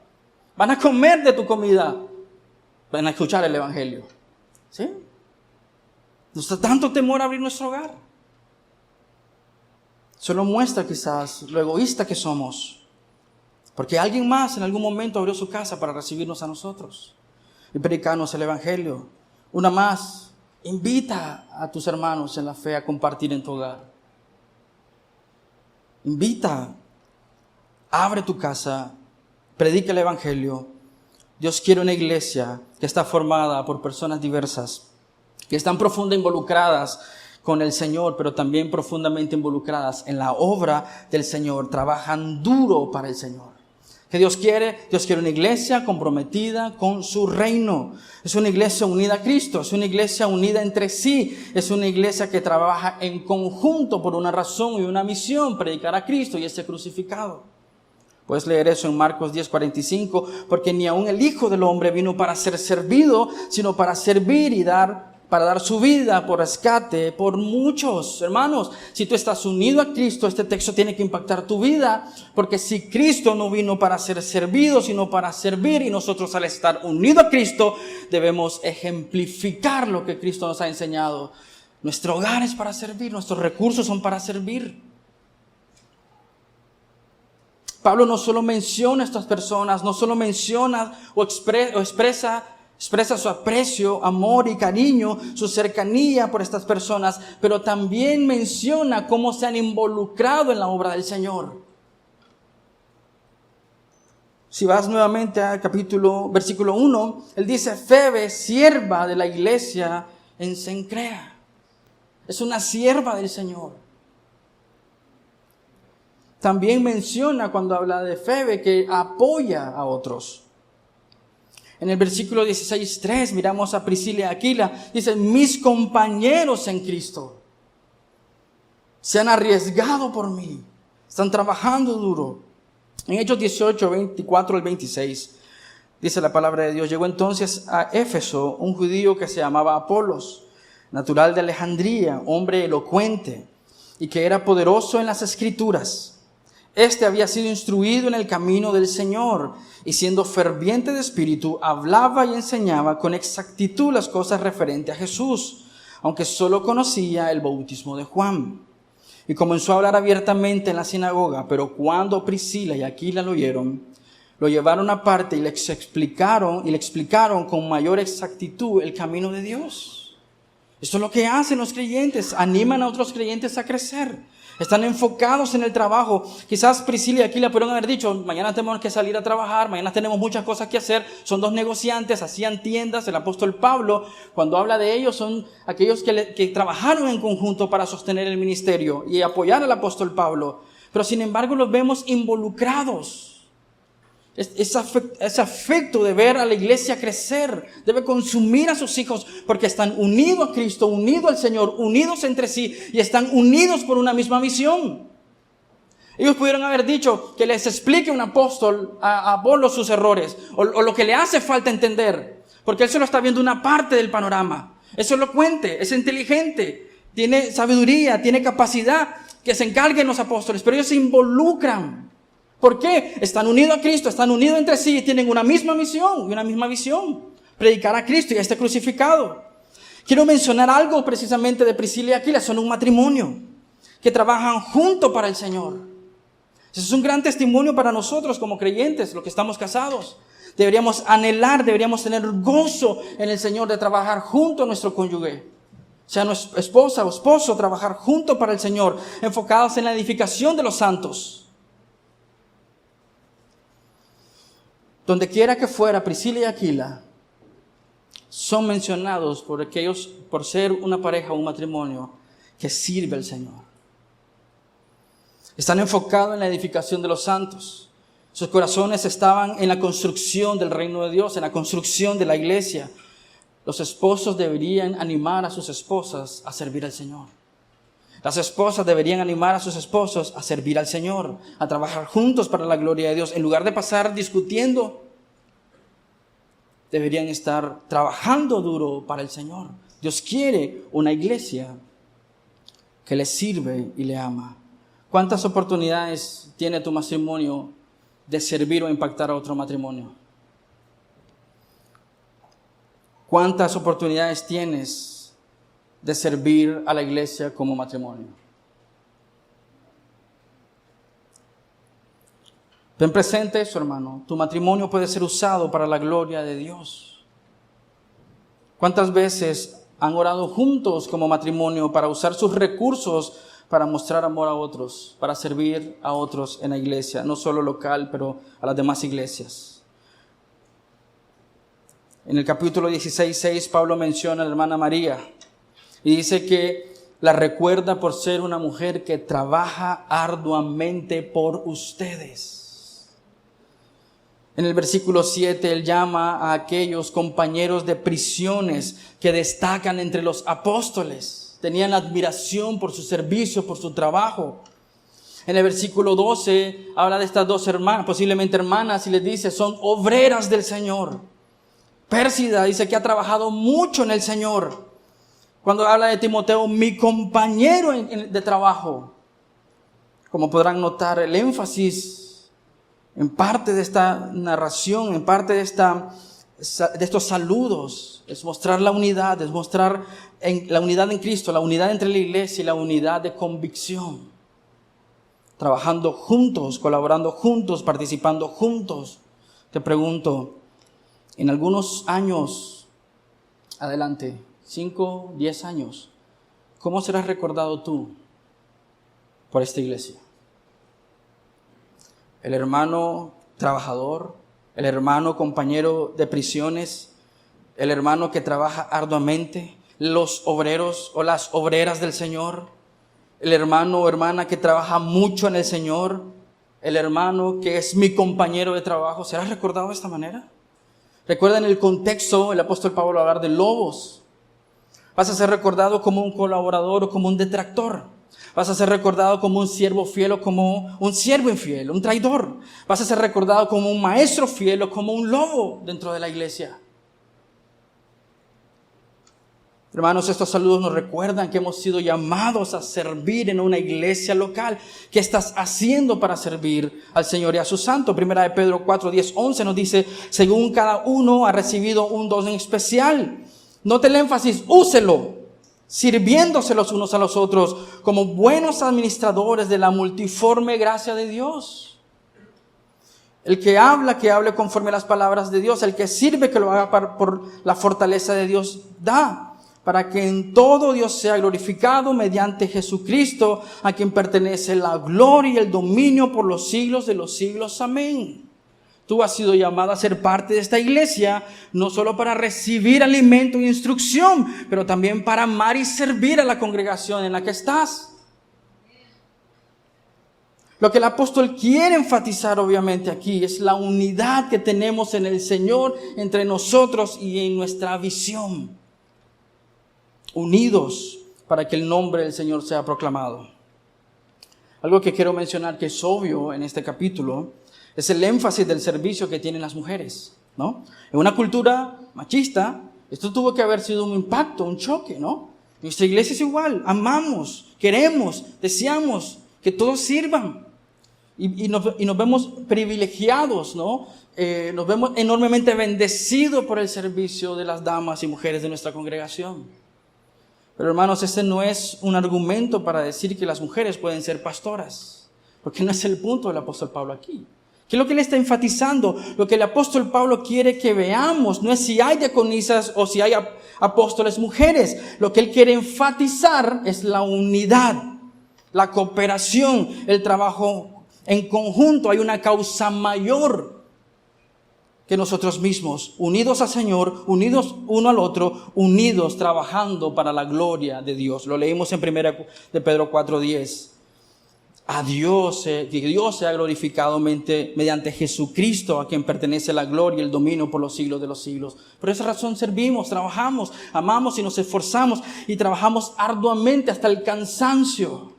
Van a comer de tu comida. Van a escuchar el evangelio. ¿Sí? Nos da tanto temor abrir nuestro hogar. Solo muestra quizás lo egoísta que somos. Porque alguien más en algún momento abrió su casa para recibirnos a nosotros y predicarnos el evangelio. Una más, invita a tus hermanos en la fe a compartir en tu hogar. Invita, abre tu casa, predica el evangelio. Dios quiere una iglesia que está formada por personas diversas, que están profundamente involucradas con el Señor, pero también profundamente involucradas en la obra del Señor, trabajan duro para el Señor. ¿Qué Dios quiere? Dios quiere una iglesia comprometida con su reino. Es una iglesia unida a Cristo, es una iglesia unida entre sí, es una iglesia que trabaja en conjunto por una razón y una misión, predicar a Cristo y ser crucificado. Puedes leer eso en Marcos 10:45, porque ni aun el Hijo del Hombre vino para ser servido, sino para servir y para dar su vida por rescate por muchos. Hermanos, si tú estás unido a Cristo, este texto tiene que impactar tu vida, porque si Cristo no vino para ser servido, sino para servir, y nosotros al estar unidos a Cristo debemos ejemplificar lo que Cristo nos ha enseñado. Nuestro hogar es para servir, nuestros recursos son para servir. Pablo no solo menciona a estas personas, no solo menciona o expresa su aprecio, amor y cariño, su cercanía por estas personas, pero también menciona cómo se han involucrado en la obra del Señor. Si vas nuevamente al versículo 1, él dice: Febe, sierva de la iglesia en Cencrea. Es una sierva del Señor. También menciona cuando habla de Febe que apoya a otros. En el versículo 16:3 miramos a Priscila y Aquila. Dice: mis compañeros en Cristo se han arriesgado por mí. Están trabajando duro. En Hechos 18, 24 al 26, dice la palabra de Dios: llegó entonces a Éfeso un judío que se llamaba Apolos, natural de Alejandría, hombre elocuente y que era poderoso en las Escrituras. Este había sido instruido en el camino del Señor y siendo ferviente de espíritu, hablaba y enseñaba con exactitud las cosas referentes a Jesús, aunque solo conocía el bautismo de Juan. Y comenzó a hablar abiertamente en la sinagoga, pero cuando Priscila y Aquila lo oyeron, lo llevaron aparte y le explicaron con mayor exactitud el camino de Dios. Esto es lo que hacen los creyentes, animan a otros creyentes a crecer. Están enfocados en el trabajo. Quizás Priscila y Aquila pudieron haber dicho: mañana tenemos que salir a trabajar, mañana tenemos muchas cosas que hacer. Son dos negociantes, hacían tiendas. El apóstol Pablo, cuando habla de ellos, son aquellos que trabajaron en conjunto para sostener el ministerio y apoyar al apóstol Pablo. Pero sin embargo los vemos involucrados. Ese afecto de ver a la iglesia crecer debe consumir a sus hijos, porque están unidos a Cristo, unidos al Señor, unidos entre sí y están unidos por una misma misión. Ellos pudieron haber dicho que les explique un apóstol a Apolo sus errores o lo que le hace falta entender, porque él solo está viendo una parte del panorama. Es elocuente, es inteligente, tiene sabiduría, tiene capacidad, que se encarguen los apóstoles, pero ellos se involucran. ¿Por qué? Están unidos a Cristo, están unidos entre sí y tienen una misma misión y una misma visión: predicar a Cristo y a este crucificado. Quiero mencionar algo precisamente de Priscila y Aquila. Son un matrimonio que trabajan juntos para el Señor. Eso es un gran testimonio para nosotros como creyentes, los que estamos casados. Deberíamos anhelar, deberíamos tener gozo en el Señor de trabajar junto a nuestro cónyuge. Sea nuestra esposa o esposo, trabajar juntos para el Señor, enfocados en la edificación de los santos. Donde quiera que fuera, Priscila y Aquila son mencionados por ser una pareja o un matrimonio que sirve al Señor. Están enfocados en la edificación de los santos. Sus corazones estaban en la construcción del reino de Dios, en la construcción de la iglesia. Los esposos deberían animar a sus esposas a servir al Señor. Las esposas deberían animar a sus esposos a servir al Señor, a trabajar juntos para la gloria de Dios. En lugar de pasar discutiendo, deberían estar trabajando duro para el Señor. Dios quiere una iglesia que le sirve y le ama. ¿Cuántas oportunidades tiene tu matrimonio de servir o impactar a otro matrimonio? ¿Cuántas oportunidades tienes de servir a la iglesia como matrimonio? Ten presente eso, hermano. Tu matrimonio puede ser usado para la gloria de Dios. ¿Cuántas veces han orado juntos como matrimonio para usar sus recursos para mostrar amor a otros, para servir a otros en la iglesia, no solo local, pero a las demás iglesias? En el capítulo 16:6 Pablo menciona a la hermana María y dice que la recuerda por ser una mujer que trabaja arduamente por ustedes. En el versículo 7 él llama a aquellos compañeros de prisiones que destacan entre los apóstoles. Tenían admiración por su servicio, por su trabajo. En el versículo 12 habla de estas dos hermanas, posiblemente hermanas, y les dice, son obreras del Señor. Pérsida dice que ha trabajado mucho en el Señor. Cuando habla de Timoteo, mi compañero de trabajo. Como podrán notar, el énfasis en parte de esta narración, en parte de estos saludos, es mostrar la unidad, es mostrar la unidad en Cristo, la unidad entre la iglesia y la unidad de convicción. Trabajando juntos, colaborando juntos, participando juntos. Te pregunto, en algunos años adelante, 5, 10 años, ¿cómo serás recordado tú por esta iglesia? El hermano trabajador, el hermano compañero de prisiones, el hermano que trabaja arduamente, los obreros o las obreras del Señor, el hermano o hermana que trabaja mucho en el Señor, el hermano que es mi compañero de trabajo. ¿Serás recordado de esta manera? Recuerda en el contexto, el apóstol Pablo hablar de lobos. Vas a ser recordado como un colaborador o como un detractor. Vas a ser recordado como un siervo fiel o como un siervo infiel, un traidor. Vas a ser recordado como un maestro fiel o como un lobo dentro de la iglesia. Hermanos, estos saludos nos recuerdan que hemos sido llamados a servir en una iglesia local. ¿Qué estás haciendo para servir al Señor y a su santo? Primera de Pedro 4, 10, 11 nos dice, según cada uno ha recibido un don especial. Note el énfasis, úselo, sirviéndose los unos a los otros como buenos administradores de la multiforme gracia de Dios. El que hable conforme a las palabras de Dios. El que sirve, que lo haga por la fortaleza de Dios da. Para que en todo Dios sea glorificado mediante Jesucristo, a quien pertenece la gloria y el dominio por los siglos de los siglos. Amén. Tú has sido llamado a ser parte de esta iglesia, no solo para recibir alimento e instrucción, pero también para amar y servir a la congregación en la que estás. Lo que el apóstol quiere enfatizar obviamente aquí es la unidad que tenemos en el Señor, entre nosotros y en nuestra visión. Unidos para que el nombre del Señor sea proclamado. Algo que quiero mencionar que es obvio en este capítulo es el énfasis del servicio que tienen las mujeres, ¿no? En una cultura machista, esto tuvo que haber sido un impacto, un choque, ¿no? Nuestra iglesia es igual, amamos, queremos, deseamos que todos sirvan y nos vemos privilegiados, ¿no? Nos vemos enormemente bendecidos por el servicio de las damas y mujeres de nuestra congregación. Pero hermanos, ese no es un argumento para decir que las mujeres pueden ser pastoras, porque no es el punto del apóstol Pablo aquí. ¿Qué es lo que él está enfatizando? Lo que el apóstol Pablo quiere que veamos no es si hay diaconisas o si hay apóstoles mujeres. Lo que él quiere enfatizar es la unidad, la cooperación, el trabajo en conjunto. Hay una causa mayor que nosotros mismos, unidos al Señor, unidos uno al otro, unidos trabajando para la gloria de Dios. Lo leímos en 1 de Pedro 4:10. Que Dios sea glorificado mediante Jesucristo, a quien pertenece la gloria y el dominio por los siglos de los siglos. Por esa razón servimos, trabajamos, amamos y nos esforzamos y trabajamos arduamente hasta el cansancio.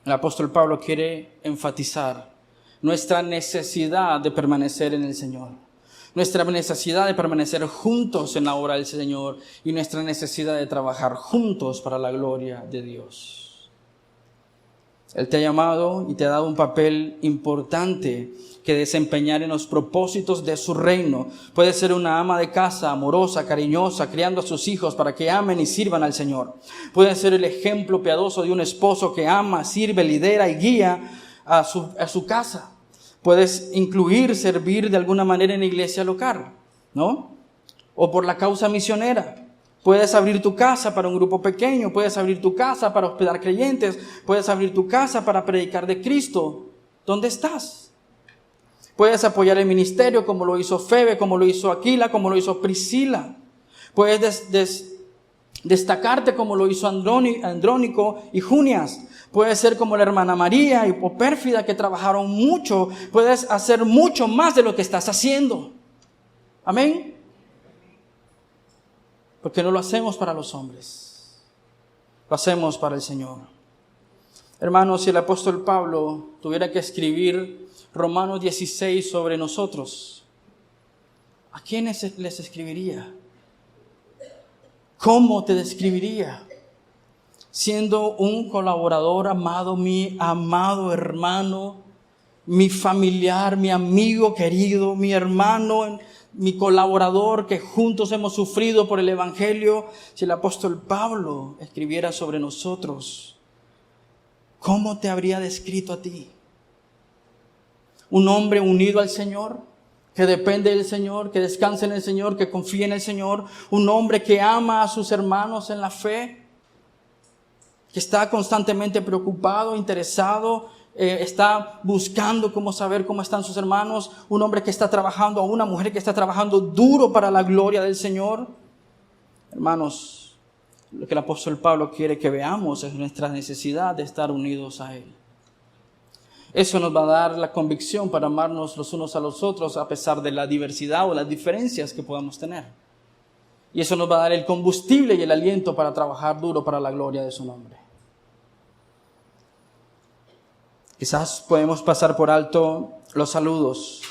El apóstol Pablo quiere enfatizar nuestra necesidad de permanecer en el Señor, nuestra necesidad de permanecer juntos en la obra del Señor y nuestra necesidad de trabajar juntos para la gloria de Dios. Él te ha llamado y te ha dado un papel importante que desempeñar en los propósitos de su reino. Puede ser una ama de casa amorosa, cariñosa, criando a sus hijos para que amen y sirvan al Señor. Puede ser el ejemplo piadoso de un esposo que ama, sirve, lidera y guía a su casa. Puedes incluir servir de alguna manera en la iglesia local, ¿no? O por la causa misionera. Puedes abrir tu casa para un grupo pequeño, puedes abrir tu casa para hospedar creyentes, puedes abrir tu casa para predicar de Cristo. ¿Dónde estás? Puedes apoyar el ministerio como lo hizo Febe, como lo hizo Aquila, como lo hizo Priscila. Puedes destacarte como lo hizo Andrónico y Junias. Puedes ser como la hermana María y Pérfida, que trabajaron mucho. Puedes hacer mucho más de lo que estás haciendo. Amén. Porque no lo hacemos para los hombres. Lo hacemos para el Señor. Hermanos, si el apóstol Pablo tuviera que escribir Romanos 16 sobre nosotros, ¿a quiénes les escribiría? ¿Cómo te describiría? Siendo un colaborador amado, mi amado hermano, mi familiar, mi amigo querido, mi hermano, mi colaborador, que juntos hemos sufrido por el Evangelio. Si el apóstol Pablo escribiera sobre nosotros, ¿cómo te habría descrito a ti? Un hombre unido al Señor, que depende del Señor, que descansa en el Señor, que confía en el Señor. Un hombre que ama a sus hermanos en la fe, que está constantemente preocupado, interesado, está buscando cómo saber cómo están sus hermanos. Un hombre que está trabajando, o una mujer que está trabajando duro para la gloria del Señor. Hermanos, lo que el apóstol Pablo quiere que veamos es nuestra necesidad de estar unidos a Él. Eso nos va a dar la convicción para amarnos los unos a los otros a pesar de la diversidad o las diferencias que podamos tener. Y eso nos va a dar el combustible y el aliento para trabajar duro para la gloria de su nombre. Quizás podemos pasar por alto los saludos,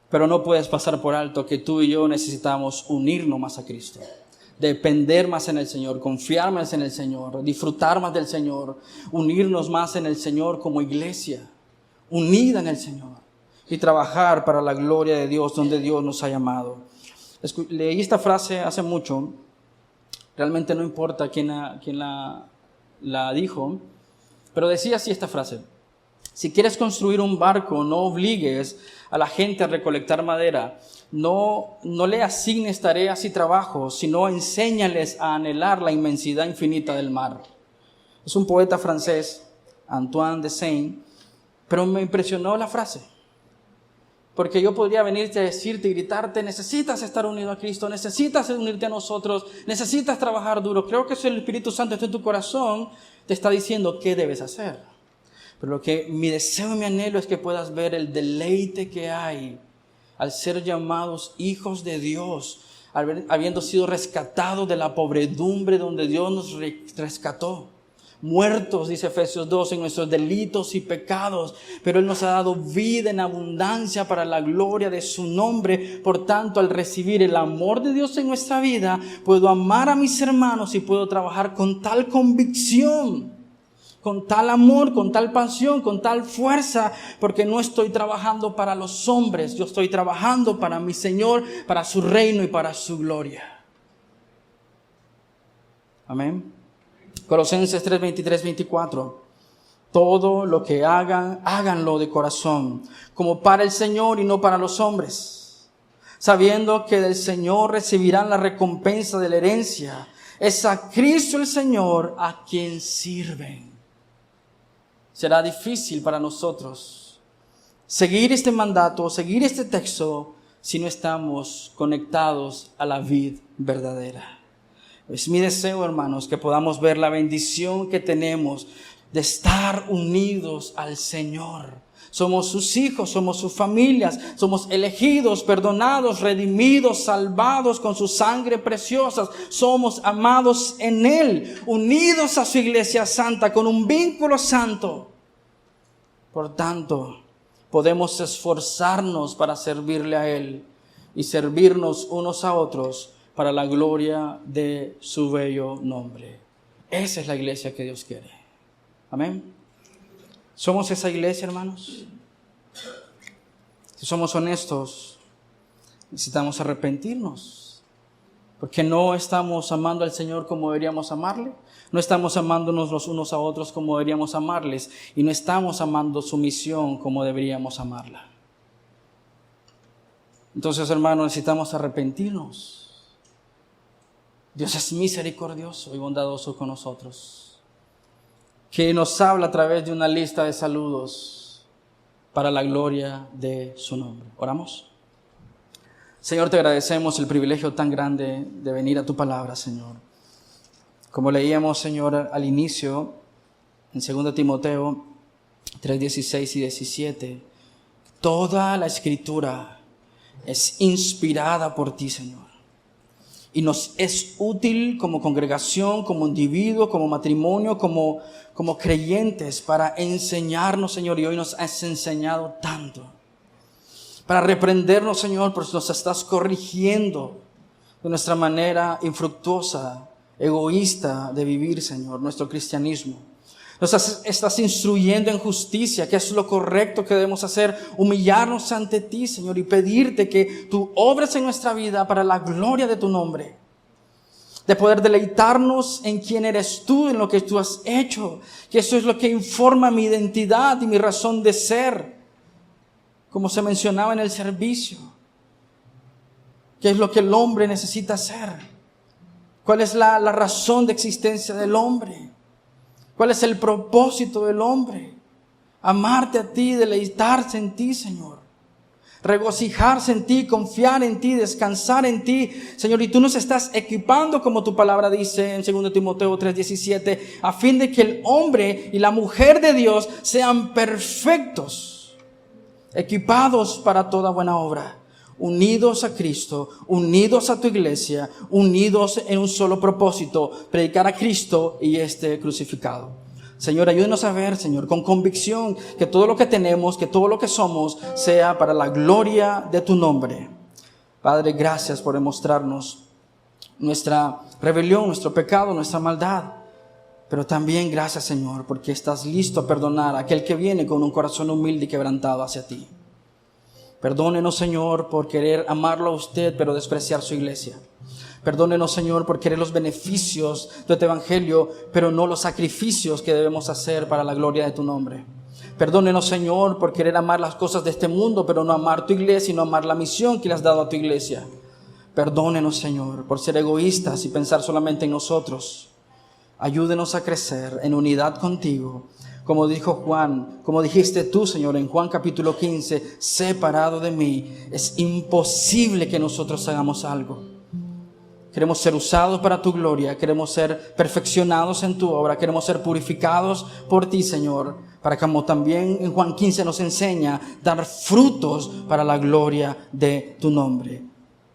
pero no puedes pasar por alto que tú y yo necesitamos unirnos más a Cristo. Depender más en el Señor, confiar más en el Señor, disfrutar más del Señor, unirnos más en el Señor como iglesia, unida en el Señor, y trabajar para la gloria de Dios donde Dios nos ha llamado. Leí esta frase hace mucho, realmente no importa quién la dijo, pero decía así esta frase: si quieres construir un barco, no obligues a la gente a recolectar madera, no le asignes tareas y trabajos, sino enséñales a anhelar la inmensidad infinita del mar. Es un poeta francés, Antoine de Saint, pero me impresionó la frase. Porque yo podría venirte a decirte y gritarte: necesitas estar unido a Cristo, necesitas unirte a nosotros, necesitas trabajar duro. Creo que eso el Espíritu Santo está en tu corazón, te está diciendo qué debes hacer. Pero lo que mi deseo y mi anhelo es que puedas ver el deleite que hay al ser llamados hijos de Dios, habiendo sido rescatados de la pobredumbre donde Dios nos rescató. Muertos, dice Efesios 2, en nuestros delitos y pecados, pero Él nos ha dado vida en abundancia para la gloria de su nombre. Por tanto, al recibir el amor de Dios en nuestra vida, puedo amar a mis hermanos y puedo trabajar con tal convicción, con tal amor, con tal pasión, con tal fuerza, porque no estoy trabajando para los hombres, yo estoy trabajando para mi Señor, para su reino y para su gloria. Amén. Colosenses 3, 23, 24. Todo lo que hagan, háganlo de corazón, como para el Señor y no para los hombres, sabiendo que del Señor recibirán la recompensa de la herencia. Es a Cristo el Señor a quien sirven. Será difícil para nosotros seguir este mandato, seguir este texto, si no estamos conectados a la vid verdadera. Es mi deseo, hermanos, que podamos ver la bendición que tenemos de estar unidos al Señor. Somos sus hijos, somos sus familias, somos elegidos, perdonados, redimidos, salvados con su sangre preciosa. Somos amados en Él, unidos a su iglesia santa, con un vínculo santo. Por tanto, podemos esforzarnos para servirle a Él y servirnos unos a otros para la gloria de su bello nombre. Esa es la iglesia que Dios quiere. Amén. ¿Somos esa iglesia, hermanos? Si somos honestos, necesitamos arrepentirnos, porque no estamos amando al Señor como deberíamos amarle, no estamos amándonos los unos a otros como deberíamos amarles, y no estamos amando su misión como deberíamos amarla. Entonces, hermanos, necesitamos arrepentirnos. Dios es misericordioso y bondadoso con nosotros, que nos habla a través de una lista de saludos para la gloria de su nombre. ¿Oramos? Señor, te agradecemos el privilegio tan grande de venir a tu palabra, Señor. Como leíamos, Señor, al inicio, en 2 Timoteo 3:16 y 17, toda la Escritura es inspirada por ti, Señor. Y nos es útil como congregación, como individuo, como matrimonio, como creyentes para enseñarnos, Señor. Y hoy nos has enseñado tanto. Para reprendernos, Señor, pues nos estás corrigiendo de nuestra manera infructuosa, egoísta de vivir, Señor, nuestro cristianismo. Nos estás instruyendo en justicia, que es lo correcto que debemos hacer, humillarnos ante ti, Señor, y pedirte que tú obres en nuestra vida para la gloria de tu nombre. De poder deleitarnos en quién eres tú, en lo que tú has hecho, que eso es lo que informa mi identidad y mi razón de ser. Como se mencionaba en el servicio, ¿qué es lo que el hombre necesita hacer? ¿Cuál es la razón de existencia del hombre? ¿Cuál es el propósito del hombre? Amarte a ti, deleitarse en ti, Señor. Regocijarse en ti, confiar en ti, descansar en ti, Señor. Y tú nos estás equipando, como tu palabra dice en 2 Timoteo 3:17, a fin de que el hombre y la mujer de Dios sean perfectos, equipados para toda buena obra, unidos a Cristo, unidos a tu iglesia, unidos en un solo propósito, predicar a Cristo y este crucificado. Señor, ayúdenos a ver, Señor, con convicción, que todo lo que tenemos, que todo lo que somos, sea para la gloria de tu nombre. Padre, gracias por demostrarnos nuestra rebelión, nuestro pecado, nuestra maldad. Pero también gracias, Señor, porque estás listo a perdonar a aquel que viene con un corazón humilde y quebrantado hacia ti. Perdónenos, Señor, por querer amarlo a usted, pero despreciar su iglesia. Perdónenos, Señor, por querer los beneficios de tu evangelio, pero no los sacrificios que debemos hacer para la gloria de tu nombre. Perdónenos, Señor, por querer amar las cosas de este mundo, pero no amar tu iglesia y no amar la misión que le has dado a tu iglesia. Perdónenos, Señor, por ser egoístas y pensar solamente en nosotros. Ayúdenos a crecer en unidad contigo. Como dijo Juan, como dijiste tú, Señor, en Juan capítulo 15, separado de mí, es imposible que nosotros hagamos algo. Queremos ser usados para tu gloria, queremos ser perfeccionados en tu obra, queremos ser purificados por ti, Señor, para como también en Juan 15 nos enseña, dar frutos para la gloria de tu nombre.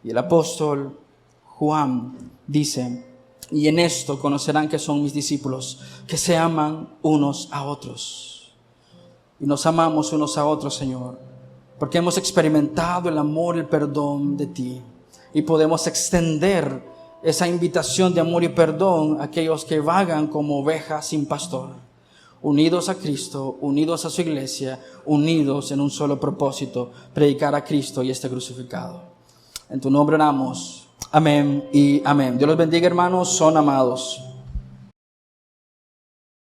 Y el apóstol Juan dice: y en esto conocerán que son mis discípulos, que se aman unos a otros. Y nos amamos unos a otros, Señor, porque hemos experimentado el amor y el perdón de ti. Y podemos extender esa invitación de amor y perdón a aquellos que vagan como ovejas sin pastor. Unidos a Cristo, unidos a su iglesia, unidos en un solo propósito, predicar a Cristo y este crucificado. En tu nombre oramos. Amén y amén. Dios los bendiga, hermanos, son amados.